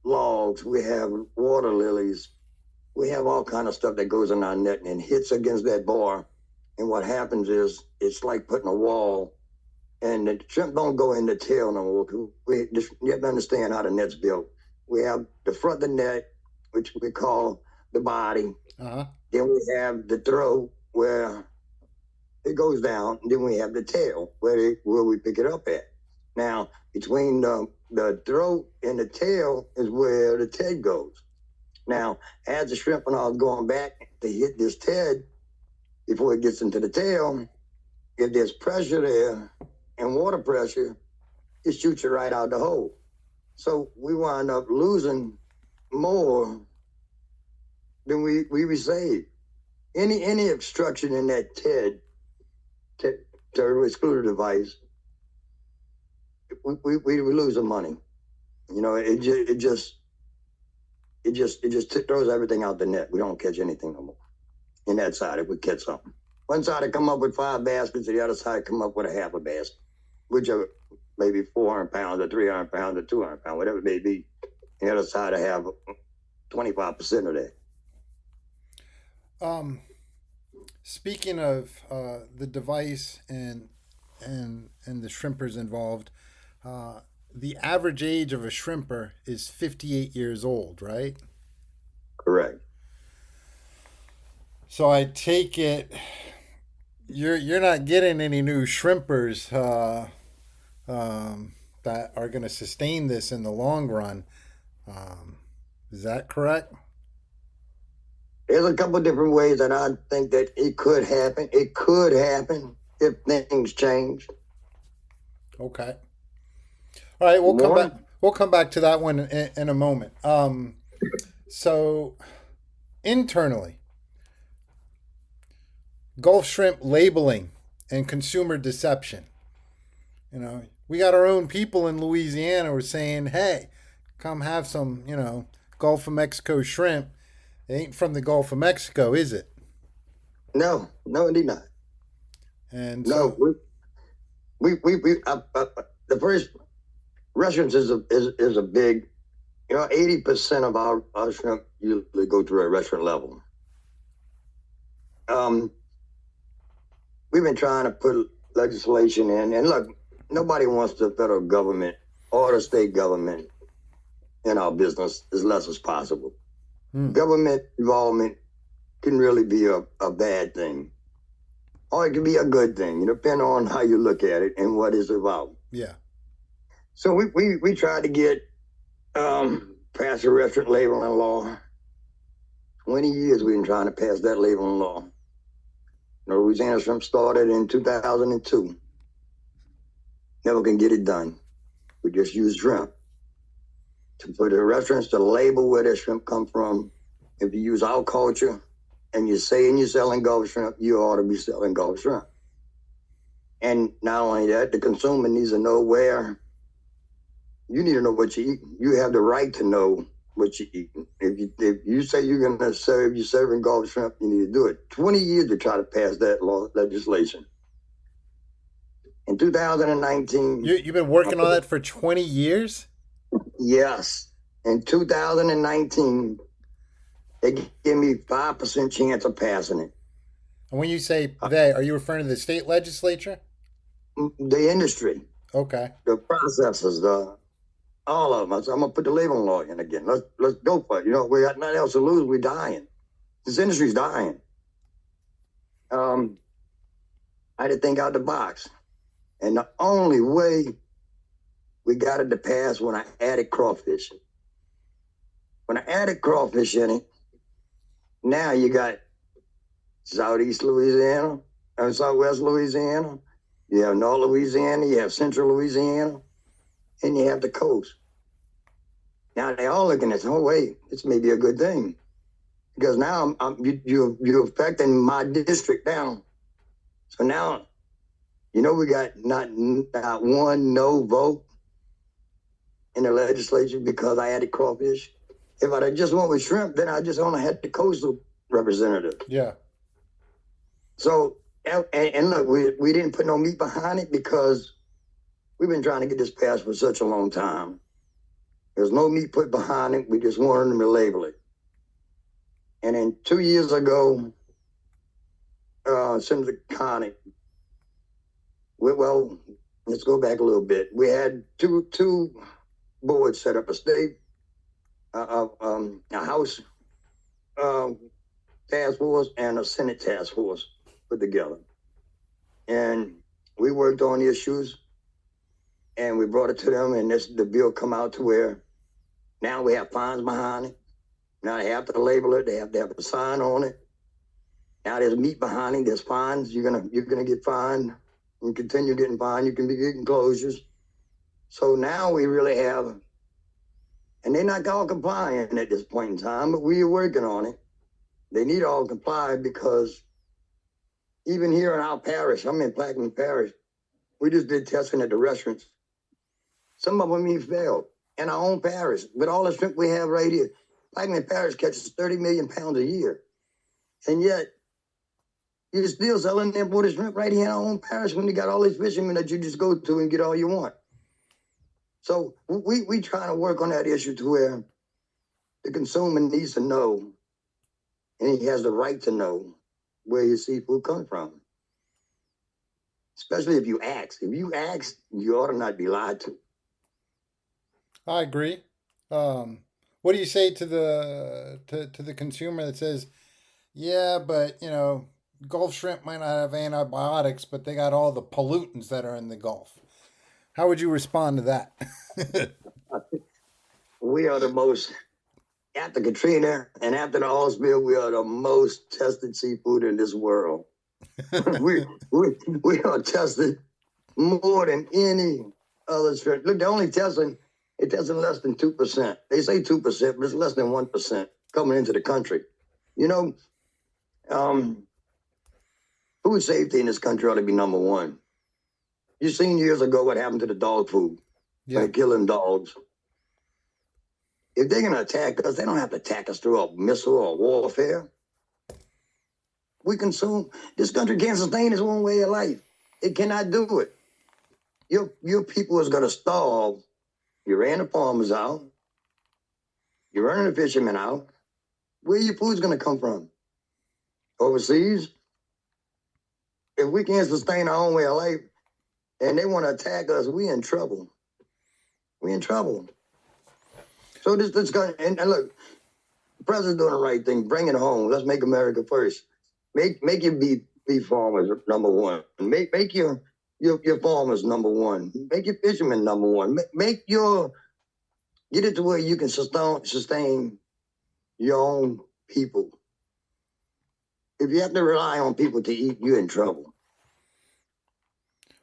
logs, we have water lilies, we have all kind of stuff that goes in our net and hits against that bar. And what happens is it's like putting a wall, and the shrimp don't go in the tail no more. You have to understand how the net's built. We have the front of the net, which we call the body. Uh-huh. Then we have the throat where it goes down. And then we have the tail where we pick it up at. Now, between the throat and the tail is where the TED goes. Now, as the shrimp and all going back to hit this TED before it gets into the tail, if there's pressure there and water pressure, it shoots it right out the hole. So we wind up losing more than we save. Any obstruction in that TED, turtle excluder device, we lose the money. You know, it just throws everything out the net. We don't catch anything no more. In that side, if we catch something, one side come up with 5 baskets, and the other side come up with a half a basket, which are maybe 400 pounds or 300 pounds or 200 pounds, whatever it may be. The other side, I have 25% of that. Speaking of the device and the shrimpers involved, the average age of a shrimper is 58 years old, right? Correct. So I take it you're not getting any new shrimpers that are going to sustain this in the long run. Is that correct? There's a couple of different ways that I think that it could happen. It could happen if things change. Okay. All right, come back. We'll come back to that one in a moment. So internally, Gulf shrimp labeling and consumer deception. You know, we got our own people in Louisiana who are saying, "Hey, come have some, Gulf of Mexico shrimp." It ain't from the Gulf of Mexico, is it? No, indeed not. And no, so the first restaurants is a big, 80% of our shrimp usually go through a restaurant level. We've been trying to put legislation in, and look, nobody wants the federal government or the state government in our business as less as possible. Government involvement can really be a bad thing, or it can be a good thing, depending on how you look at it and what it's about. Yeah. So we tried to get pass a restaurant labeling law. 20 years we've been trying to pass that labeling law. Louisiana Shrimp started in 2002. Never can get it done. We just use shrimp. For the restaurants to label where their shrimp come from, if you use our culture and you're saying you're selling Gulf shrimp, you ought to be selling Gulf shrimp. And not only that, the consumer needs to know where. You need to know what you eat. You have the right to know what you eat. If you say you're going to you're serving Gulf shrimp, you need to do it. 20 years to try to pass that legislation. In 2019. You've been working on that for 20 years? Yes. In 2019, they gave me 5% chance of passing it. And when you say they, are you referring to the state legislature? The industry. Okay. The processors, all of them. So I'm going to put the labeling law in again. Let's go for it. We got nothing else to lose. We're dying. This industry's dying. I had to think out the box. And the only way we got it to pass when I added crawfish. When I added crawfish in it, now you got Southeast Louisiana, Southwest Louisiana, you have North Louisiana, you have Central Louisiana, and you have the coast. Now they all looking at this, oh wait, this may be a good thing. Because now you're affecting my district now. So now, we got not one no vote in the legislature because I added crawfish. If I just went with shrimp, then I just only had the coastal representative. Yeah. So, and look, we didn't put no meat behind it because we've been trying to get this passed for such a long time. There's no meat put behind it. We just wanted them to label it. And then 2 years ago, Senator Connick, well, let's go back a little bit. We had two boards set up, a state, a House task force and a Senate task force put together. And we worked on the issues and we brought it to them, and the bill come out to where now we have fines behind it. Now they have to label it. They have to have a sign on it. Now there's meat behind it. There's fines. You're gonna get fined and continue getting fined. You can be getting closures. So now we really have, and they're not all compliant at this point in time, but we are working on it. They need to all comply because even here in our parish, I'm in Plaquemine Parish, we just did testing at the restaurants. Some of them even failed in our own parish. With all the shrimp we have right here, Plaquemine Parish catches 30 million pounds a year. And yet, you're still selling imported shrimp right here in our own parish when you got all these fishermen that you just go to and get all you want. So we trying to work on that issue to where the consumer needs to know, and he has the right to know where his seafood comes from. Especially if you ask. If you ask, you ought to not be lied to. I agree. What do you say to the consumer that says, yeah, but Gulf shrimp might not have antibiotics, but they got all the pollutants that are in the Gulf? How would you respond to that? We are the most, after Katrina and after the oil spill, we are the most tested seafood in this world. we are tested more than any other shrimp. Look, they're only testing, it testing less than 2%. They say 2%, but it's less than 1% coming into the country. Food safety in this country ought to be number one. You seen years ago what happened to the dog food. Yeah. By killing dogs. If they're going to attack us, they don't have to attack us through a missile or warfare. We consume, this country can't sustain its own way of life. It cannot do it. Your people is going to starve. You ran the farmers out. You're running the fishermen out. Where your food's going to come from? Overseas? If we can't sustain our own way of life and they want to attack us, we in trouble. We in trouble. So this guy, and look, the president's doing the right thing. Bring it home. Let's make America first. Make your beef farmers number one. Make your farmers number one. Make your fishermen number one. Get it to where you can sustain your own people. If you have to rely on people to eat, you're in trouble.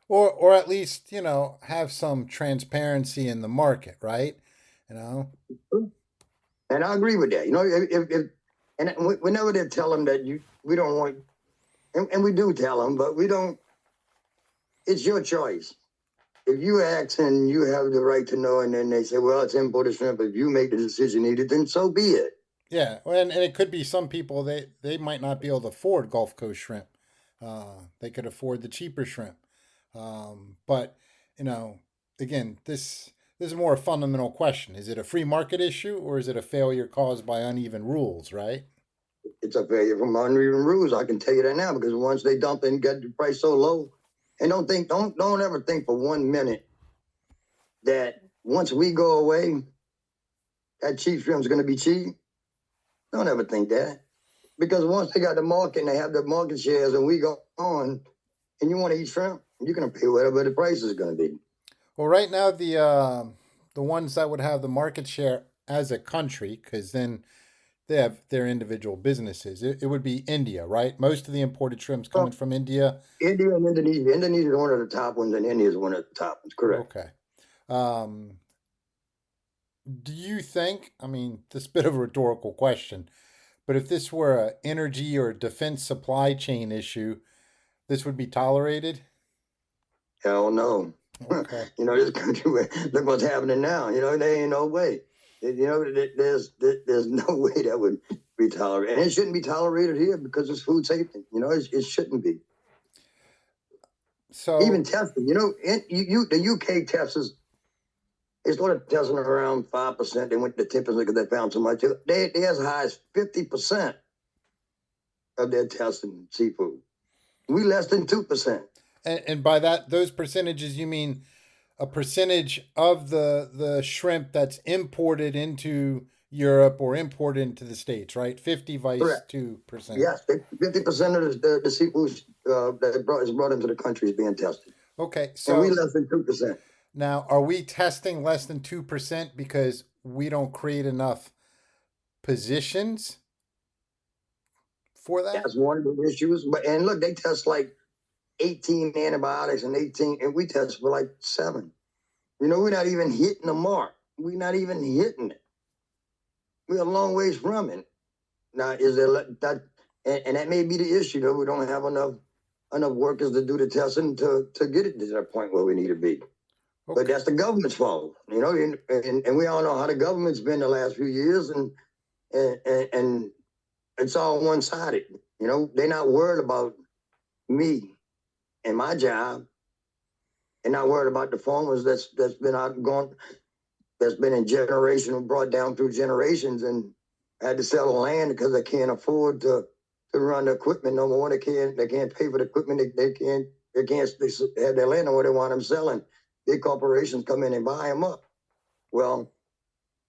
Or at least, have some transparency in the market, right? And I agree with that. And whenever they tell them that we don't want, and we do tell them, but we don't, it's your choice. If you ask and you have the right to know, and then they say, well, it's imported shrimp, if you make the decision needed, then so be it. Yeah, and it could be some people, they might not be able to afford Gulf Coast shrimp. They could afford the cheaper shrimp. But, again, this is more a fundamental question. Is it a free market issue or is it a failure caused by uneven rules, right? It's a failure from uneven rules. I can tell you that now, because once they dump and get the price so low, and don't ever think for 1 minute that once we go away, that cheap shrimp's going to be cheap. Don't ever think that. Because once they got the market and they have the market shares and we go on and you want to eat shrimp, you're going to pay whatever the price is going to be. Well, right now, the ones that would have the market share as a country, because then they have their individual businesses. It would be India, right? Most of the imported shrimp's coming Well, from India. India and Indonesia. Indonesia is one of the top ones, and India is one of the top ones. Correct. Okay. Um, do you think, I mean, this is a bit of a rhetorical question, but if this were an energy or defense supply chain issue, this would be tolerated? Hell no. Okay. This country, look what's happening now. There ain't no way. There's no way that would be tolerated. And it shouldn't be tolerated here because it's food safety. It shouldn't be. So, Even testing, the UK tests, they started testing around 5%. They went to 10% because they found so much. They as high as 50% of their testing seafood. We less than 2%. and by that, those percentages, you mean a percentage of the shrimp that's imported into Europe or imported into the States, right? 50 vice Correct. 2%. Yes, 50% of the seafood that is brought into the country is being tested. Okay, And we so less than 2%. now are we testing less than 2% because we don't create enough positions for that? That's one of the issues. And look, they test like 18 antibiotics and we test for like 7. We're not even hitting the mark. We're not even hitting it. We're a long ways from it. Now, is there that, and that may be the issue, though. We don't have enough workers to do the testing to get it to that point where we need to be. But Okay. that's the government's fault, and we all know how the government's been the last few years, and it's all one-sided. They're not worried about me and my job. They're not worried about the farmers that's been out going, that's been in generational, brought down through generations, and had to sell the land because they can't afford to run the equipment no more. They can't pay for the equipment. They can't have their land on where they want them selling. Big corporations come in and buy them up. Well,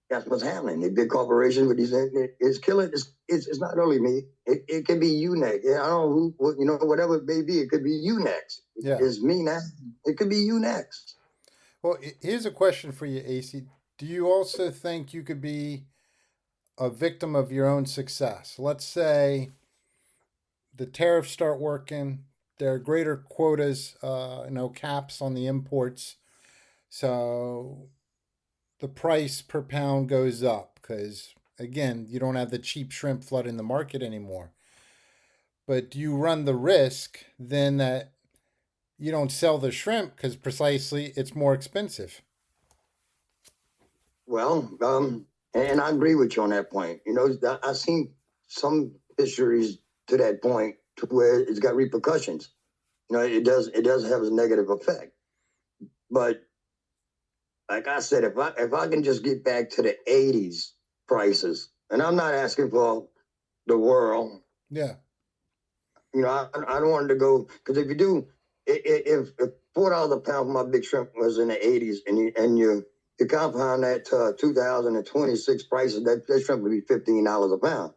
that's what's happening. The big corporations with these, it's killing. It's not only me. It could be you next. I don't know who, whatever it may be. It could be you next. Yeah. It's me now. It could be you next. Well, here's a question for you, Acy. Do you also think you could be a victim of your own success? Let's say the tariffs start working, there are greater quotas, caps on the imports. So the price per pound goes up because, again, you don't have the cheap shrimp flooding the market anymore. But do you run the risk then that you don't sell the shrimp because precisely it's more expensive? Well, and I agree with you on that point. I've seen some fisheries to that point to where it's got repercussions. It does have a negative effect. But like I said, if I can just get back to the 80s prices, and I'm not asking for the world. Yeah. I don't want to go, because if you do, if $4 a pound for my big shrimp was in the 80s, and you compound that to 2026 prices, that shrimp would be $15 a pound.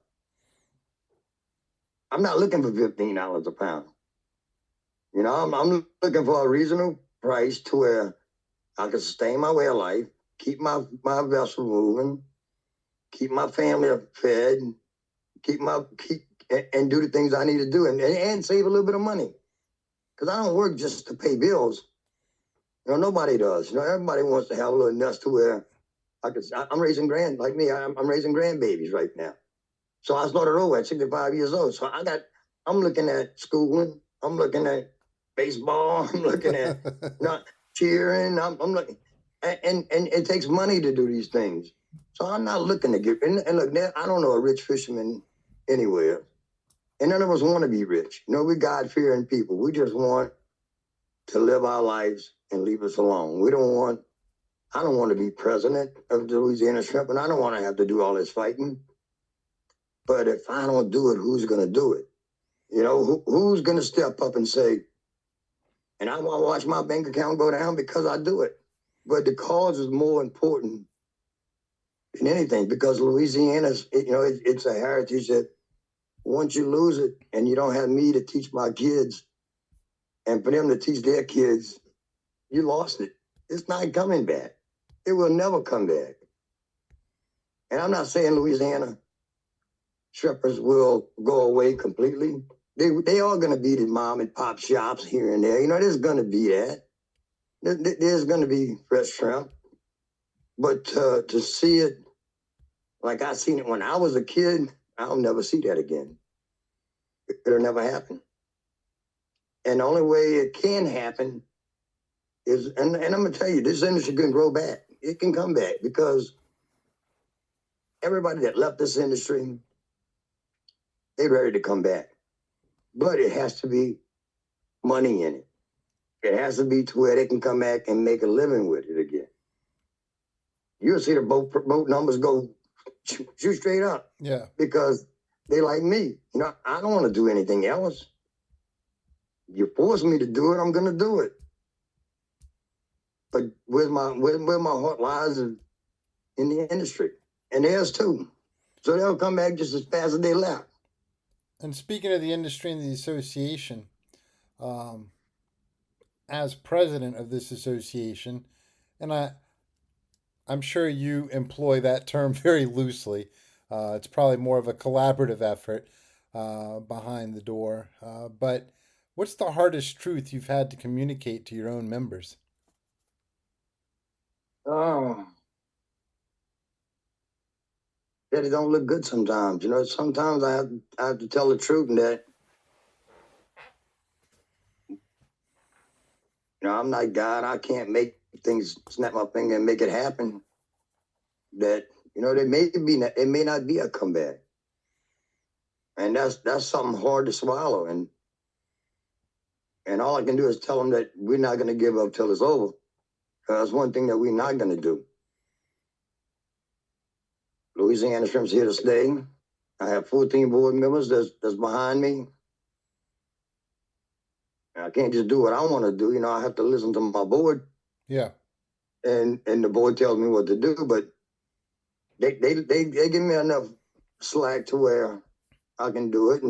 I'm not looking for $15 a pound. I'm looking for a reasonable price to where I can sustain my way of life, keep my vessel moving, keep my family fed, and do the things I need to do, and save a little bit of money. Because I don't work just to pay bills. Nobody does. Everybody wants to have a little nuts to where I'm raising like me, I'm raising grandbabies right now. So I started over at 65 years old. So I'm looking at schooling. I'm looking at baseball. I'm looking at cheering. I'm looking, and it takes money to do these things. So I'm not looking to get, and look, I don't know a rich fisherman anywhere. And none of us want to be rich. We're God-fearing people. We just want to live our lives and leave us alone. I don't want to be president of the Louisiana Shrimp, and I don't want to have to do all this fighting. But if I don't do it, who's going to do it? Who's going to step up and say, and I want to watch my bank account go down because I do it. But the cause is more important than anything, because Louisiana's, it's a heritage that once you lose it and you don't have me to teach my kids and for them to teach their kids, you lost it. It's not coming back. It will never come back. And I'm not saying Louisiana shrimpers will go away completely. They are going to be the mom and pop shops here and there. There's going to be that. There's going to be fresh shrimp. But to see it like I seen it when I was a kid, I'll never see that again. It'll never happen. And the only way it can happen is, and I'm going to tell you, this industry can grow back. It can come back because everybody that left this industry, they're ready to come back. But it has to be money in it. It has to be to where they can come back and make a living with it again. You'll see the boat numbers go shoot straight up. Yeah. Because they like me. I don't want to do anything else. You force me to do it, I'm going to do it. But where my heart lies is in the industry. And theirs too. So they'll come back just as fast as they left. And speaking of the industry and the association, as president of this association, and I'm sure you employ that term very loosely. It's probably more of a collaborative effort behind the door. But what's the hardest truth you've had to communicate to your own members? Oh, that it don't look good sometimes. Sometimes I have to tell the truth that, I'm not God. I can't make things, snap my finger and make it happen. That, it may not be a comeback. And that's something hard to swallow. And all I can do is tell them that we're not going to give up till it's over. That's one thing that we're not going to do. Louisiana Shrimp's here to stay. I have 14 board members that's behind me. I can't just do what I want to do. I have to listen to my board. Yeah. And the board tells me what to do, but they give me enough slack to where I can do it.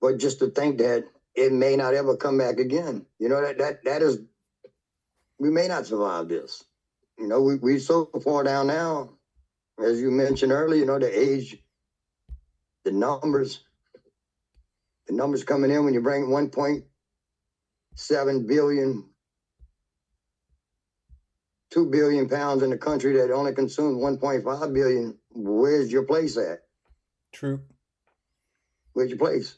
But just to think that it may not ever come back again. That is, we may not survive this. We so far down now, as you mentioned earlier, the age, the numbers coming in when you bring 1.7 billion, 2 billion pounds in a country that only consumes 1.5 billion. Where's your place at? True. Where's your place?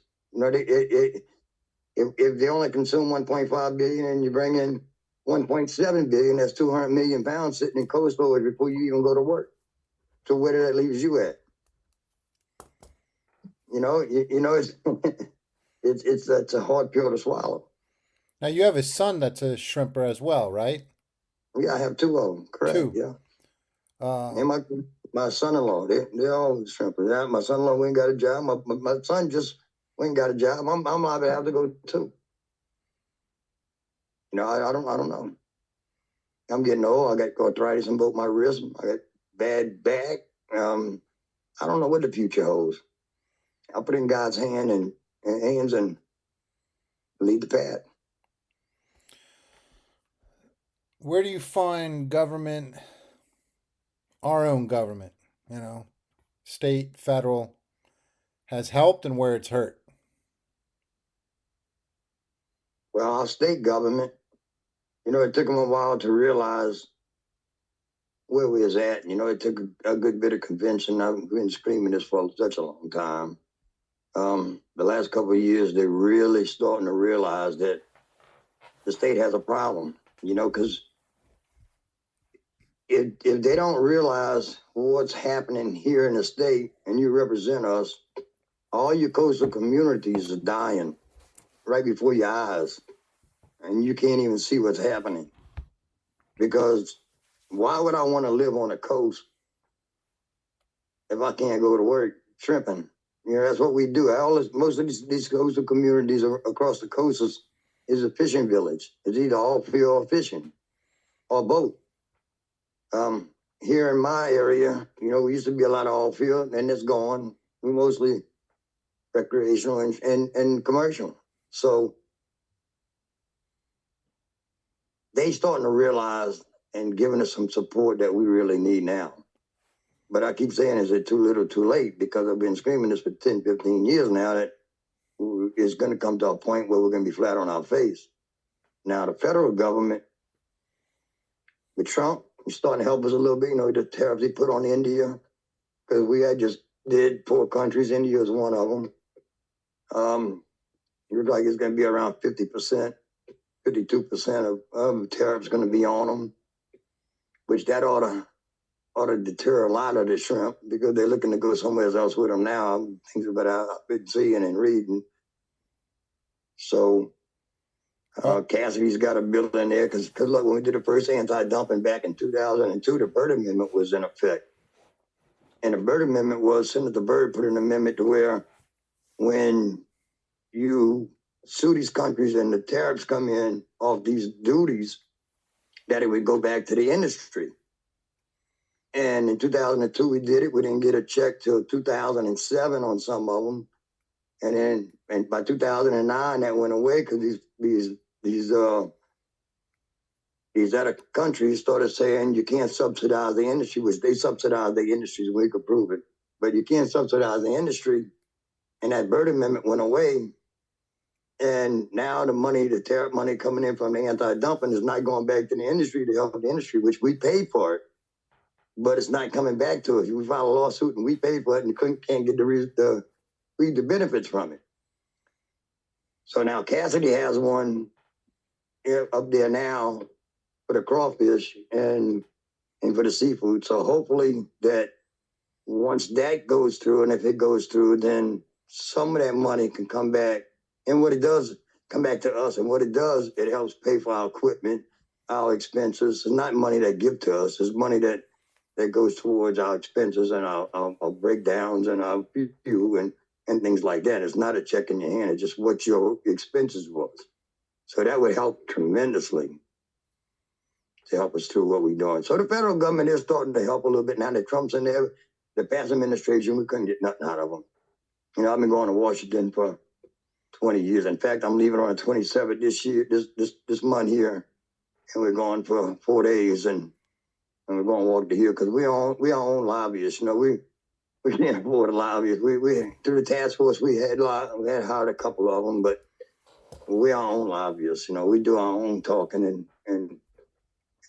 If they only consume 1.5 billion and you bring in 1.7 billion, that's 200 million pounds sitting in cold storage before you even go to work. So where did that leaves you at? It's that's a hard pill to swallow. Now you have a son that's a shrimper as well, right? Yeah, I have two of them. Correct. Two. Yeah. And my son-in-law, they're all shrimpers. Yeah, my son-in-law went and got a job. My son just went and got a job. I'm liable to have to go too. I don't know. I'm getting old. I got arthritis in both my wrists. I got bad back. I don't know what the future holds. I'll put it in God's hands and lead the path. Where do you find government, our own government, state, federal, has helped and where it's hurt? Well, our state government, it took them a while to realize where we was at. It took a good bit of convincing. I've been screaming this for such a long time. The last couple of years, they're really starting to realize that the state has a problem, because if they don't realize what's happening here in the state and you represent us, all your coastal communities are dying right before your eyes. And you can't even see what's happening. Because why would I want to live on the coast if I can't go to work shrimping? That's what we do. Most of these coastal communities across the coast is a fishing village. It's either all field or fishing or both. Here in my area, we used to be a lot of all field, and it's gone. We mostly recreational and commercial. So they starting to realize and giving us some support that we really need now. But I keep saying, is it too little too late? Because I've been screaming this for 10, 15 years now that it's going to come to a point where we're going to be flat on our face. Now, the federal government, with Trump, he's starting to help us a little bit. The tariffs he put on India, because we had just did 4 countries. India is one of them. It looks like it's going to be around 50%, 52% of tariffs going to be on them, which that ought to deter a lot of the shrimp because they're looking to go somewhere else with them now. Things that I've been seeing and reading. So Cassidy's got a bill in there because look, when we did the first anti-dumping back in 2002, the Byrd Amendment was in effect. And the Byrd Amendment was, Senator Byrd put an amendment to where when you sue these countries and the tariffs come in off these duties, that it would go back to the industry. And in 2002, we did it. We didn't get a check till 2007 on some of them. And by 2009, that went away because these other countries started saying you can't subsidize the industry, which they subsidize the industries. We could prove it. But you can't subsidize the industry. And that Byrd Amendment went away. And now the tariff money coming in from the anti-dumping is not going back to the industry to help the industry, which we paid for it. But it's not coming back to us. We filed a lawsuit and we paid for it and can't get the benefits from it. So now Cassidy has one up there now for the crawfish and for the seafood. So hopefully that once that goes through, and if it goes through, then some of that money can come back. And what it does, come back to us. And what it does, it helps pay for our equipment, our expenses. It's not money they give to us. It's money that goes towards our expenses and our breakdowns and our fuel and things like that. It's not a check in your hand. It's just what your expenses was. So that would help tremendously to help us through what we're doing. So the federal government is starting to help a little bit. Now that Trump's in there, the past administration, we couldn't get nothing out of them. I've been going to Washington for 20 years. In fact, I'm leaving on the 27th this month here. And we're going for 4 days and we're going to walk to here because we our own lobbyists. We can't afford a lobbyist. We through the task force we had hired a couple of them, but we're our own lobbyists. We do our own talking and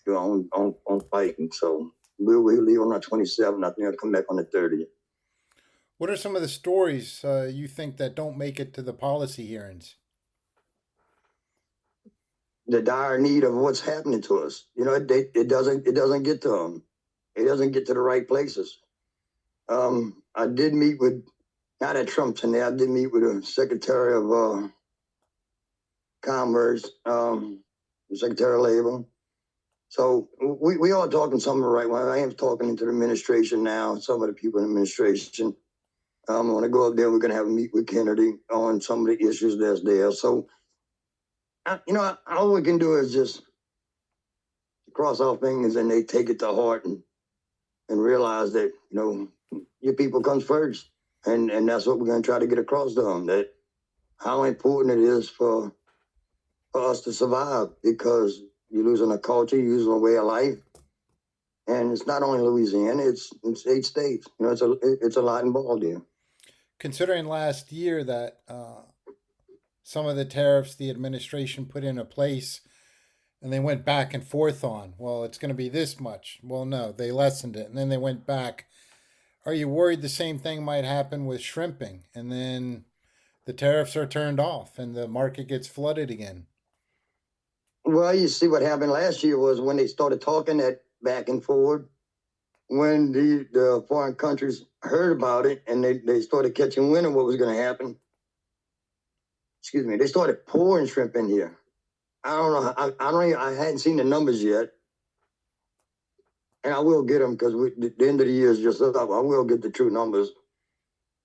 do our own fighting. So we'll leave on the 27th. I think I'll come back on the 30th. What are some of the stories you think that don't make it to the policy hearings? The dire need of what's happening to us. It doesn't get to them. It doesn't get to the right places. I did meet with, now that Trump's in there, I did meet with the Secretary of Commerce, the Secretary of Labor. So we are talking some of the right one. I am talking to the administration now, some of the people in the administration. I'm going to go up there. We're going to have a meet with Kennedy on some of the issues that's there. So, all we can do is just cross our fingers and they take it to heart and realize that, your people comes first. And that's what we're going to try to get across to them, that how important it is for us to survive, because you're losing a culture, you're losing a way of life. And it's not only Louisiana, it's 8 states. It's a lot involved here. Considering last year that some of the tariffs the administration put into place and they went back and forth on, well, it's going to be this much. Well, no, they lessened it and then they went back. Are you worried the same thing might happen with shrimping and then the tariffs are turned off and the market gets flooded again? Well, you see what happened last year was when they started talking that back and forward, when the foreign countries heard about it and they started catching wind of what was going to happen. Excuse me, they started pouring shrimp in here. I don't know. I hadn't seen the numbers yet. And I will get them because the end of the year is just up. I will get the true numbers.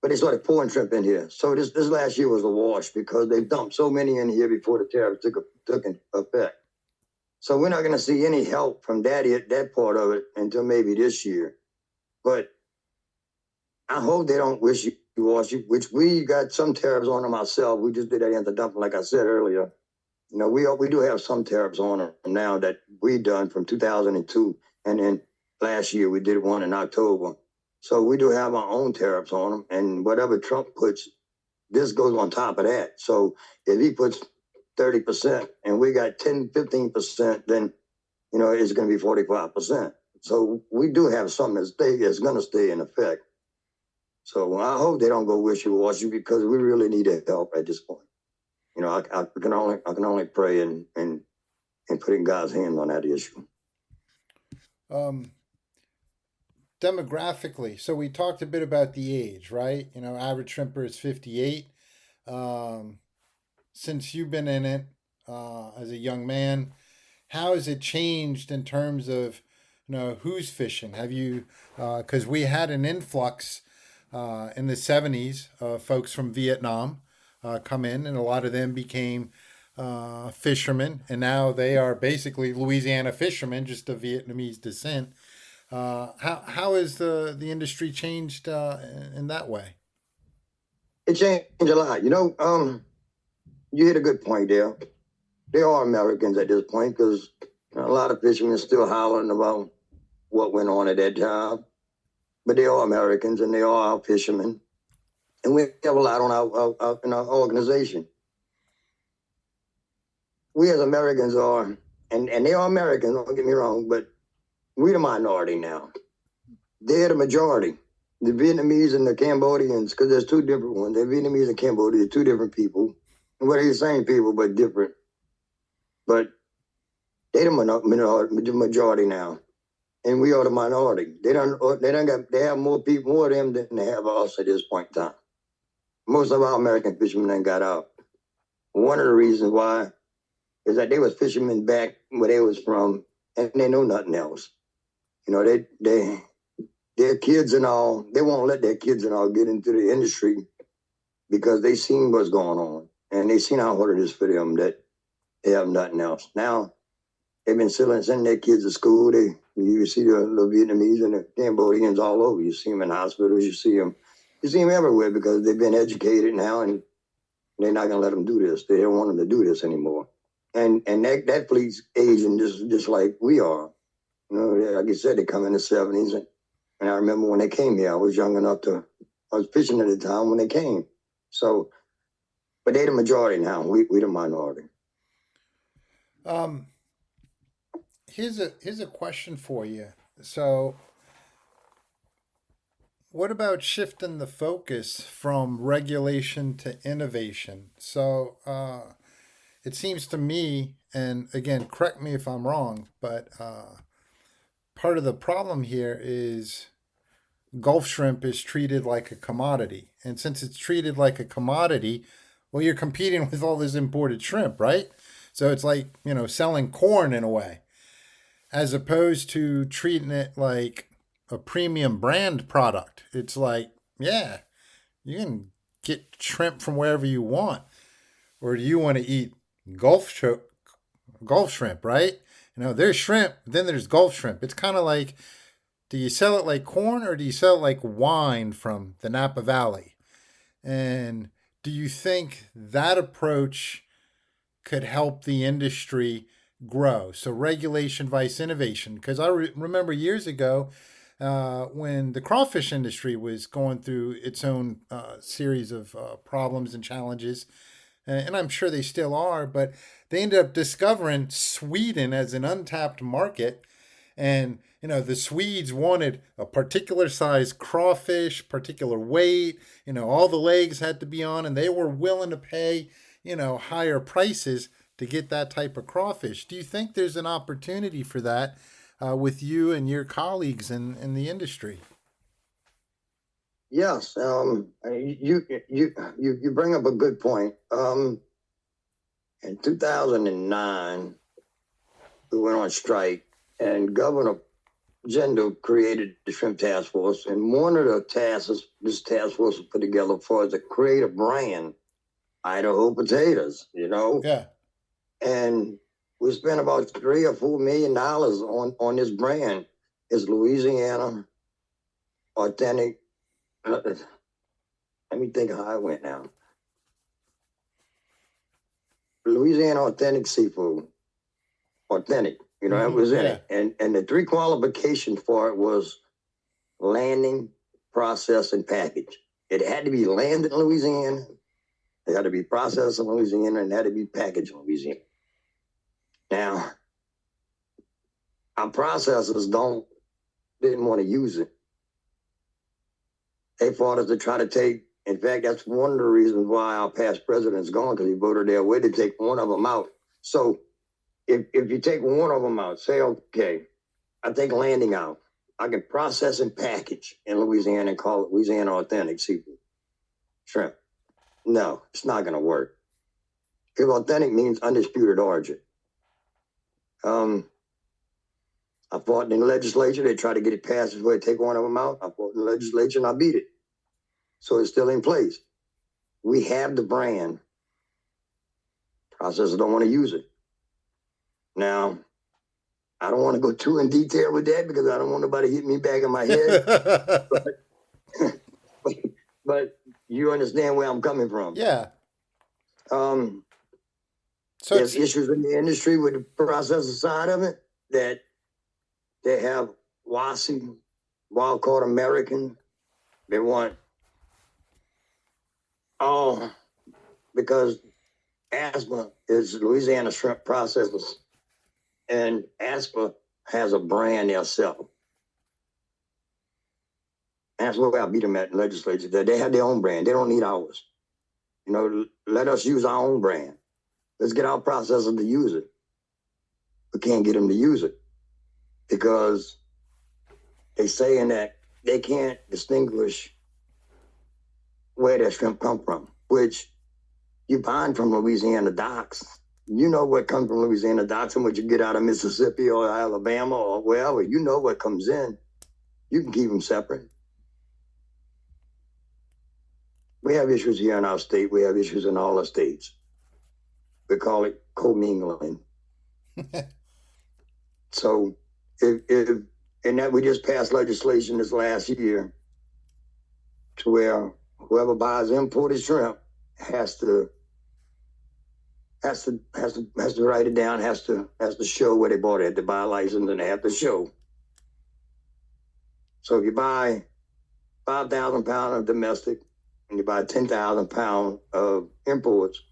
But they started pouring shrimp in here. So this last year was a wash because they dumped so many in here before the tariffs took effect. So we're not going to see any help from that part of it until maybe this year. But I hope they don't wish you wash you, which we got some tariffs on them ourselves. We just did that anti-dumping, like I said earlier. We do have some tariffs on them now that we done from 2002. And then last year we did one in October. So we do have our own tariffs on them, and whatever Trump puts, this goes on top of that. So if he puts 30% and we got 10, 15%, then it's going to be 45%. So we do have something that's going to stay in effect. So I hope they don't go wishy-washy, because we really need their help at this point. I can only pray and put in God's hands on that issue. Demographically, so we talked a bit about the age, right? Average shrimper is 58. Since you've been in it as a young man, how has it changed in terms of who's fishing? Have you, because we had an influx in the 70s of folks from Vietnam come in, and a lot of them became fishermen, and now they are basically Louisiana fishermen, just of Vietnamese descent. How has the industry changed in that way? It changed a lot. You hit a good point there. They are Americans at this point, because a lot of fishermen are still hollering about what went on at that time. But they are Americans, and they are our fishermen. And we have a lot on in our organization. We as Americans are, and they are Americans, don't get me wrong, but we're the minority now. They're the majority. The Vietnamese and the Cambodians, because there's two different ones. The Vietnamese and Cambodia are two different people. Well, they're the same people, but different. But they're the majority now, and we are the minority. They have more people, more of them than they have us at this point in time. Most of our American fishermen then got out. One of the reasons why is that they was fishermen back where they was from, and they know nothing else. Their kids and all, they won't let their kids and all get into the industry, because they seen what's going on, and they seen how hard it is for them that they have nothing else. Now, they've been sending their kids to school. You see the Vietnamese and the Cambodians all over. You see them in hospitals. You see them everywhere, because they've been educated now, and they're not going to let them do this. They don't want them to do this anymore. And that fleet's aging just like we are. Like you said, they come in the 70s. And I remember when they came here, I was young enough I was fishing at the time when they came. So, but they're the majority now. We the minority. Here's a question for you. So, what about shifting the focus from regulation to innovation? So, it seems to me, and again, correct me if I'm wrong, but part of the problem here is Gulf shrimp is treated like a commodity. And since it's treated like a commodity, well, you're competing with all this imported shrimp, right? So it's like, selling corn in a way, as opposed to treating it like a premium brand product. It's like, yeah, you can get shrimp from wherever you want. Or do you want to eat Gulf shrimp, right? There's shrimp, then there's Gulf shrimp. It's kind of like, do you sell it like corn, or do you sell it like wine from the Napa Valley? And do you think that approach could help the industry grow? So regulation vice innovation. Because I remember years ago when the crawfish industry was going through its own series of problems and challenges, and I'm sure they still are, but they ended up discovering Sweden as an untapped market. And, the Swedes wanted a particular size crawfish, particular weight, all the legs had to be on, and they were willing to pay, higher prices to get that type of crawfish. Do you think there's an opportunity for that with you and your colleagues in the industry? Yes, you bring up a good point. In 2009, we went on strike, and Governor Jindal created the Shrimp Task Force, and one of the tasks this task force was put together for is to create a brand, Idaho potatoes. Yeah. And we spent about $3 or $4 million on this brand. It's Louisiana authentic. Let me think how I went now. Louisiana authentic seafood. Authentic, it was in it. And the three qualifications for it was landing, processed, and packaged. It had to be landed in Louisiana. It had to be processed in Louisiana, and it had to be packaged in Louisiana. Now, our processors didn't want to use it. They fought us to try to take. In fact, that's one of the reasons why our past president's gone, because he voted their way to take one of them out. So if you take one of them out, say, okay, I take landing out. I can process and package in Louisiana and call it Louisiana authentic seafood shrimp. No, it's not going to work. Because authentic means undisputed origin. I fought in the legislature. They tried to get it passed before they take one of them out. I fought in the legislature and I beat it. So it's still in place. We have the brand. Processors don't want to use it. Now, I don't want to go too in detail with that because I don't want nobody hitting me back in my head. but you understand where I'm coming from. Yeah. So there's issues in the industry with the processor side of it that they have WASI, Wild Caught American. They want because ASPA is Louisiana Shrimp Processors, and ASPA has a brand they'll sell. And that's where I beat them at the legislature. That they have their own brand. They don't need ours. Let us use our own brand. Let's get our processors to use it. We can't get them to use it because they're saying that they can't distinguish where that shrimp come from, which you find from Louisiana docks. You know what comes from Louisiana docks and what you get out of Mississippi or Alabama or wherever. You know what comes in. You can keep them separate. We have issues here in our state. We have issues in all the states. We call it commingling. So if that we just passed legislation this last year to where whoever buys imported shrimp has to write it down, has to show where they bought it, have to buy a license, and they have to show. So if you buy 5,000 pounds of domestic and you buy 10,000 pounds of imports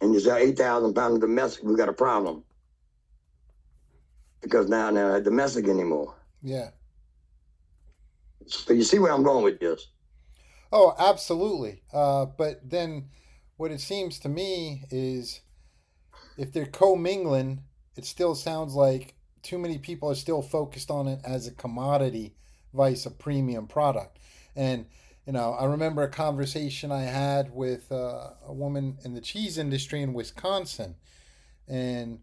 and you sell 8,000 pounds of domestic, we got a problem. Because now they're not domestic anymore. Yeah. So you see where I'm going with this? Oh, absolutely. But then what it seems to me is if they're commingling, it still sounds like too many people are still focused on it as a commodity vice a premium product. And, I remember a conversation I had with a woman in the cheese industry in Wisconsin. And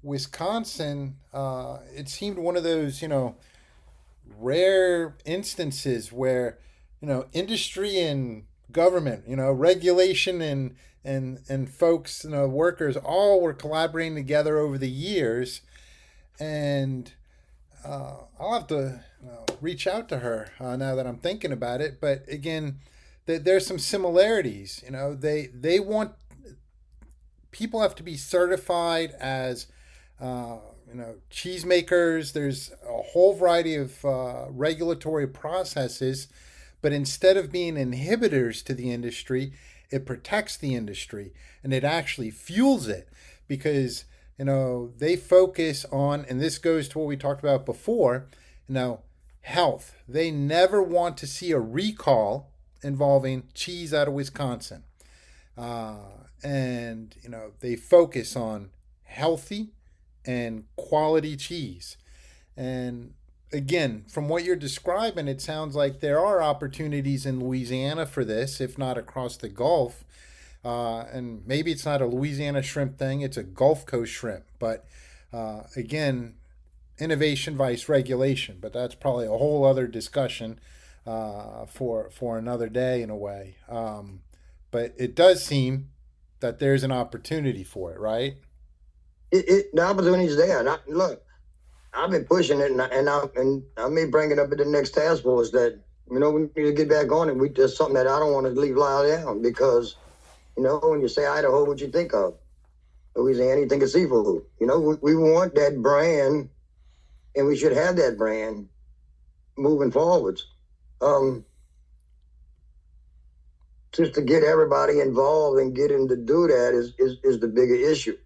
Wisconsin, it seemed one of those, rare instances where, industry and government, regulation and folks, workers all were collaborating together over the years. And I'll have to reach out to her now that I'm thinking about it. But again, there's some similarities. They want people have to be certified as cheesemakers. There's a whole variety of regulatory processes, but instead of being inhibitors to the industry, it protects the industry and it actually fuels it because they focus on, and this goes to what we talked about before, health. They never want to see a recall involving cheese out of Wisconsin. And they focus on healthy and quality cheese. And again, from what you're describing, it sounds like there are opportunities in Louisiana for this, if not across the Gulf. And maybe it's not a Louisiana shrimp thing, it's a Gulf Coast shrimp. But again, innovation vice regulation. But that's probably a whole other discussion for another day in a way. But it does seem that there's an opportunity for it, right? The opportunity's there. And look, I've been pushing it, and I may bring it up at the next task force that, we need to get back on it. There's something that I don't want to leave lie down because, when you say Idaho, what you think of? Louisiana, you think of seafood. We want that brand, and we should have that brand moving forwards. Um, just to get everybody involved and get them to do that is the bigger issue.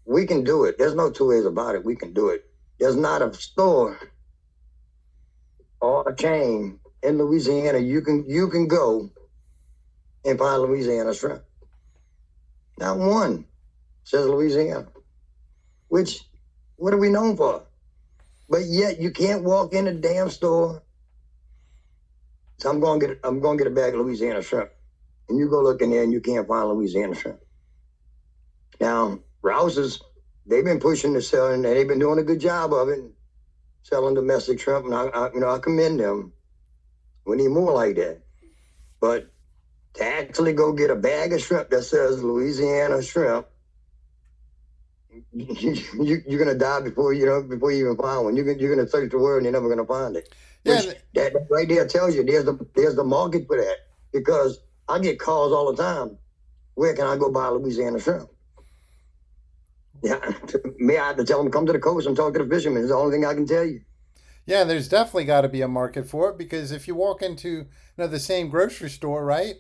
We can do it. There's no two ways about it. We can do it. There's not a store or a chain in Louisiana you can go and find Louisiana shrimp. Not one says Louisiana. Which, what are we known for? But yet you can't walk in a damn store. So I'm gonna get a bag of Louisiana shrimp, and you go look in there and you can't find Louisiana shrimp. Now Rouse's, they've been pushing the selling, and they've been doing a good job of it, selling domestic shrimp, and I commend them. We need more like that. But to actually go get a bag of shrimp that says Louisiana shrimp, you're gonna die before you even find one. You're gonna search the world and you're never gonna find it. Yeah. Which that right there tells you there's the market for that. Because I get calls all the time. Where can I go buy Louisiana shrimp? Yeah, me, I have to tell them come to the coast and talk to the fishermen. It's the only thing I can tell you. Yeah, there's definitely got to be a market for it because if you walk into the same grocery store, right?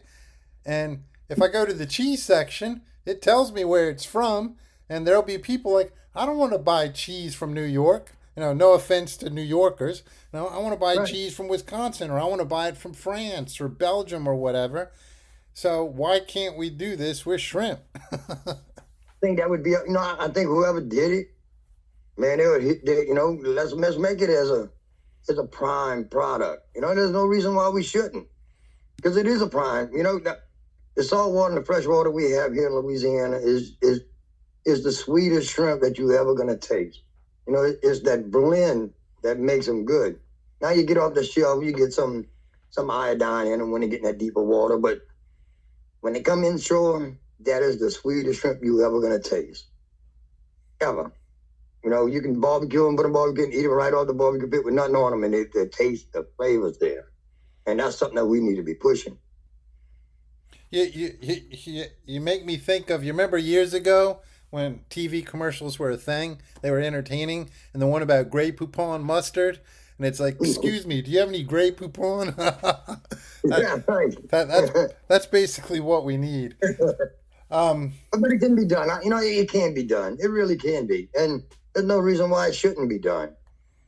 And if I go to the cheese section, it tells me where it's from, and there'll be people like, I don't want to buy cheese from New York. No offense to New Yorkers. I want to buy Right. cheese from Wisconsin, or I want to buy it from France or Belgium or whatever. So why can't we do this with shrimp? I think that would be, I think whoever did it, man, let's make it as a prime product. There's no reason why we shouldn't, because it is a prime. The salt water and the fresh water we have here in Louisiana is the sweetest shrimp that you ever gonna taste. It's that blend that makes them good. Now you get off the shelf, you get some iodine in them when they get in that deeper water, but when they come inshore, that is the sweetest shrimp you ever gonna taste, ever. You can barbecue them, put them barbecue, and eat them right off the barbecue pit with nothing on them, and the taste, the flavor's there. And that's something that we need to be pushing. You make me think of, you remember years ago when TV commercials were a thing? They were entertaining, and the one about Grey Poupon mustard, and it's like, excuse me, do you have any Grey Poupon? Yeah, right. That's basically what we need. But it can be done. It can be done. It really can be. And there's no reason why it shouldn't be done.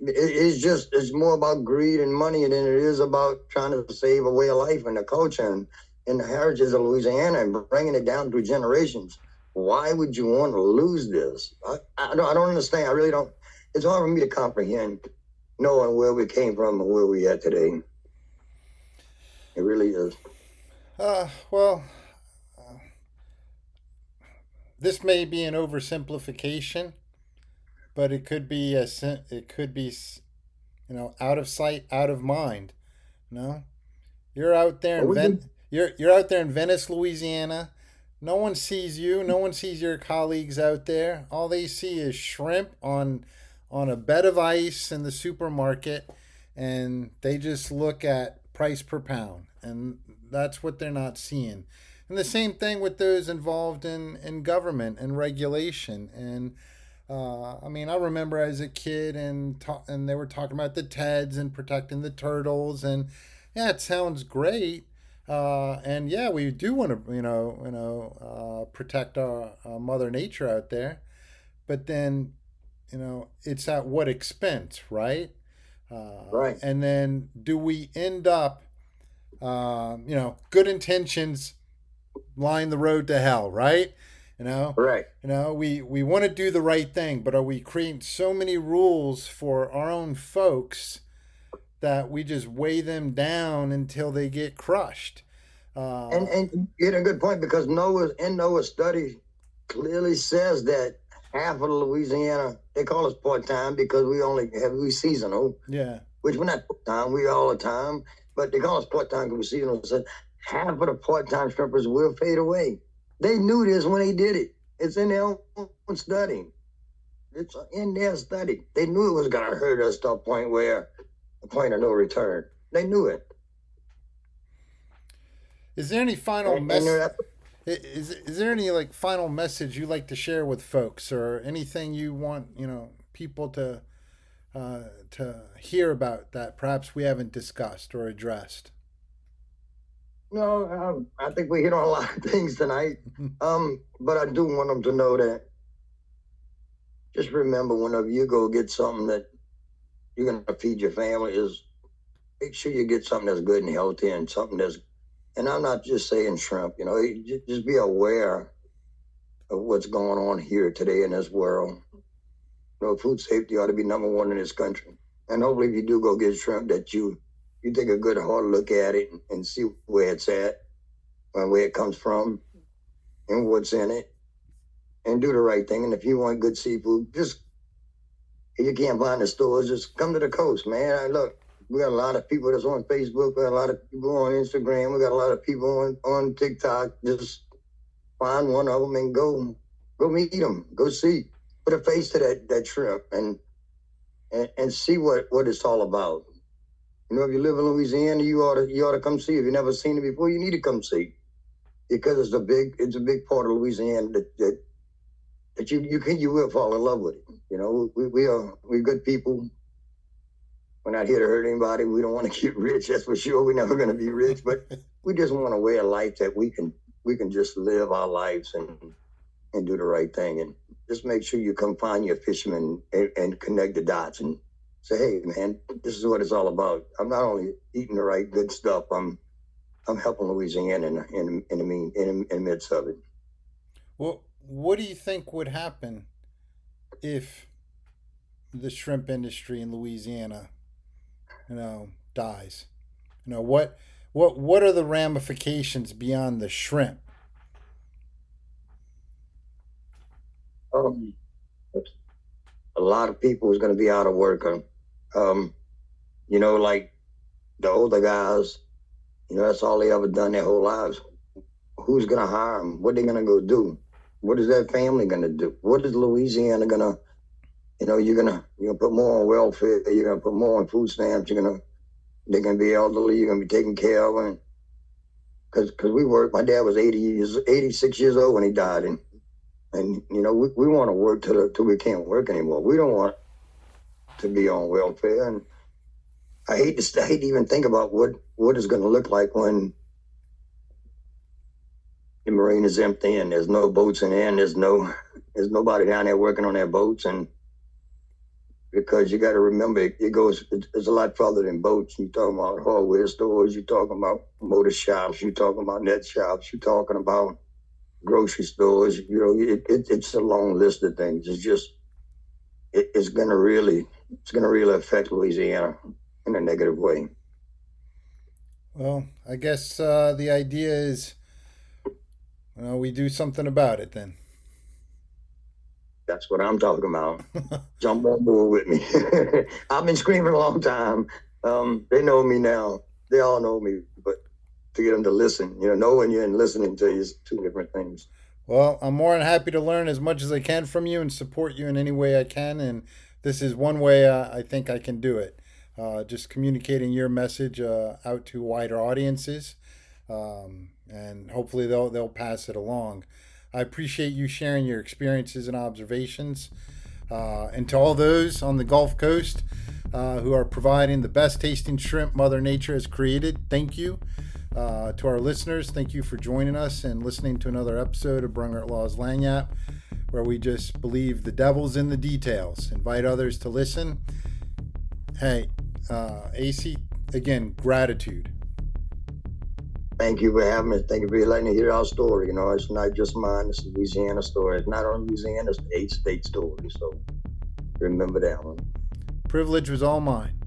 It's more about greed and money than it is about trying to save a way of life and the culture and the heritage of Louisiana and bringing it down through generations. Why would you want to lose this? I don't understand. I really don't. It's hard for me to comprehend knowing where we came from and where we at today. It really is. Well, this may be an oversimplification, but it could be out of sight, out of mind. No, you're out there But in we can, you're out there in Venice, Louisiana. No one sees you. No one sees your colleagues out there. All they see is shrimp on a bed of ice in the supermarket, and they just look at price per pound, and that's what they're not seeing. And the same thing with those involved in government and regulation. And I mean, I remember as a kid, and they were talking about the Teds and protecting the turtles, and yeah, it sounds great. And yeah, we do want to, protect our Mother Nature out there. But then, it's at what expense, right? right, And then do we end up, good intentions line the road to hell, right? You know, right. we want to do the right thing, but are we creating so many rules for our own folks that we just weigh them down until they get crushed? And you had a good point, because Noah's study clearly says that half of Louisiana, they call us part-time because we seasonal, Yeah, which we're not part-time, we all the time, but they call us part-time because we're seasonal. So half of the part-time strippers will fade away. They knew this when they did it. It's in their own study. It's in their study. They knew it was going to hurt us to a point of no return. They knew it. is there any final And is there any like final message you like to share with folks, or anything you want people to hear about that perhaps we haven't discussed or addressed? No, I think we hit on a lot of things tonight. But I do want them to know that just remember whenever you go get something that you're gonna feed your family is make sure you get something that's good and healthy and something that's and I'm not just saying shrimp, just be aware of what's going on here today in this world. Food safety ought to be number one in this country. And hopefully if you do go get shrimp that you take a good hard look at it and see where it's at and where it comes from and what's in it and do the right thing. And if you want good seafood, just if you can't find the stores, just come to the coast, man. Look, we got a lot of people that's on Facebook. We got a lot of people on Instagram. We got a lot of people on TikTok. Just find one of them and go meet them. Go see. Put a face to that shrimp and see what it's all about. If you live in Louisiana, you ought to come see. If you've never seen it before, you need to come see because it's a big part of Louisiana that you will fall in love with it. We're good people. We're not here to hurt anybody. We don't want to get rich. That's for sure. We're never going to be rich, but we just want a way of life that we can just live our lives and do the right thing. And just make sure you come find your fishermen and connect the dots and say, hey, man, this is what it's all about. I'm not only eating the right good stuff, I'm helping Louisiana in the midst of it. Well, what do you think would happen if the shrimp industry in Louisiana, dies? What are the ramifications beyond the shrimp? A lot of people is going to be out of work. Like the older guys, that's all they ever done their whole lives. Who's going to hire them? What they going to go do? What is that family going to do? What is Louisiana going to, you're going to put more on welfare. You're going to put more on food stamps. They're going to be elderly. You're going to be taken care of. And because we worked, my dad was 86 years old when he died. And we want to work till we can't work anymore. We don't want to be on welfare. And I hate to even think about what it's going to look like when the marine is empty and there's no boats in there and there's nobody down there working on their boats. And because you got to remember, it's a lot further than boats. You're talking about hardware stores, you're talking about motor shops, you're talking about net shops, you're talking about grocery stores. It's a long list of things. It's just it's gonna really affect Louisiana in a negative way. Well, I guess the idea is, we do something about it then. That's what I'm talking about. Jump on board with me. I've been screaming a long time. They know me now. They all know me, but to get them to listen, knowing you and listening to you is two different things. Well, I'm more than happy to learn as much as I can from you and support you in any way I can. And this is one way I think I can do it. Just communicating your message out to wider audiences, and hopefully they'll pass it along. I appreciate you sharing your experiences and observations. And to all those on the Gulf Coast who are providing the best tasting shrimp Mother Nature has created, thank you. To our listeners, thank you for joining us and listening to another episode of Brungert Law's Lagniappe, where we just believe the devil's in the details. Invite others to listen. Hey, Acy, again, gratitude. Thank you for having me. Thank you for letting me hear our story. It's not just mine. It's a Louisiana story. It's not only Louisiana, it's the 8-state story. So remember that one. Privilege was all mine.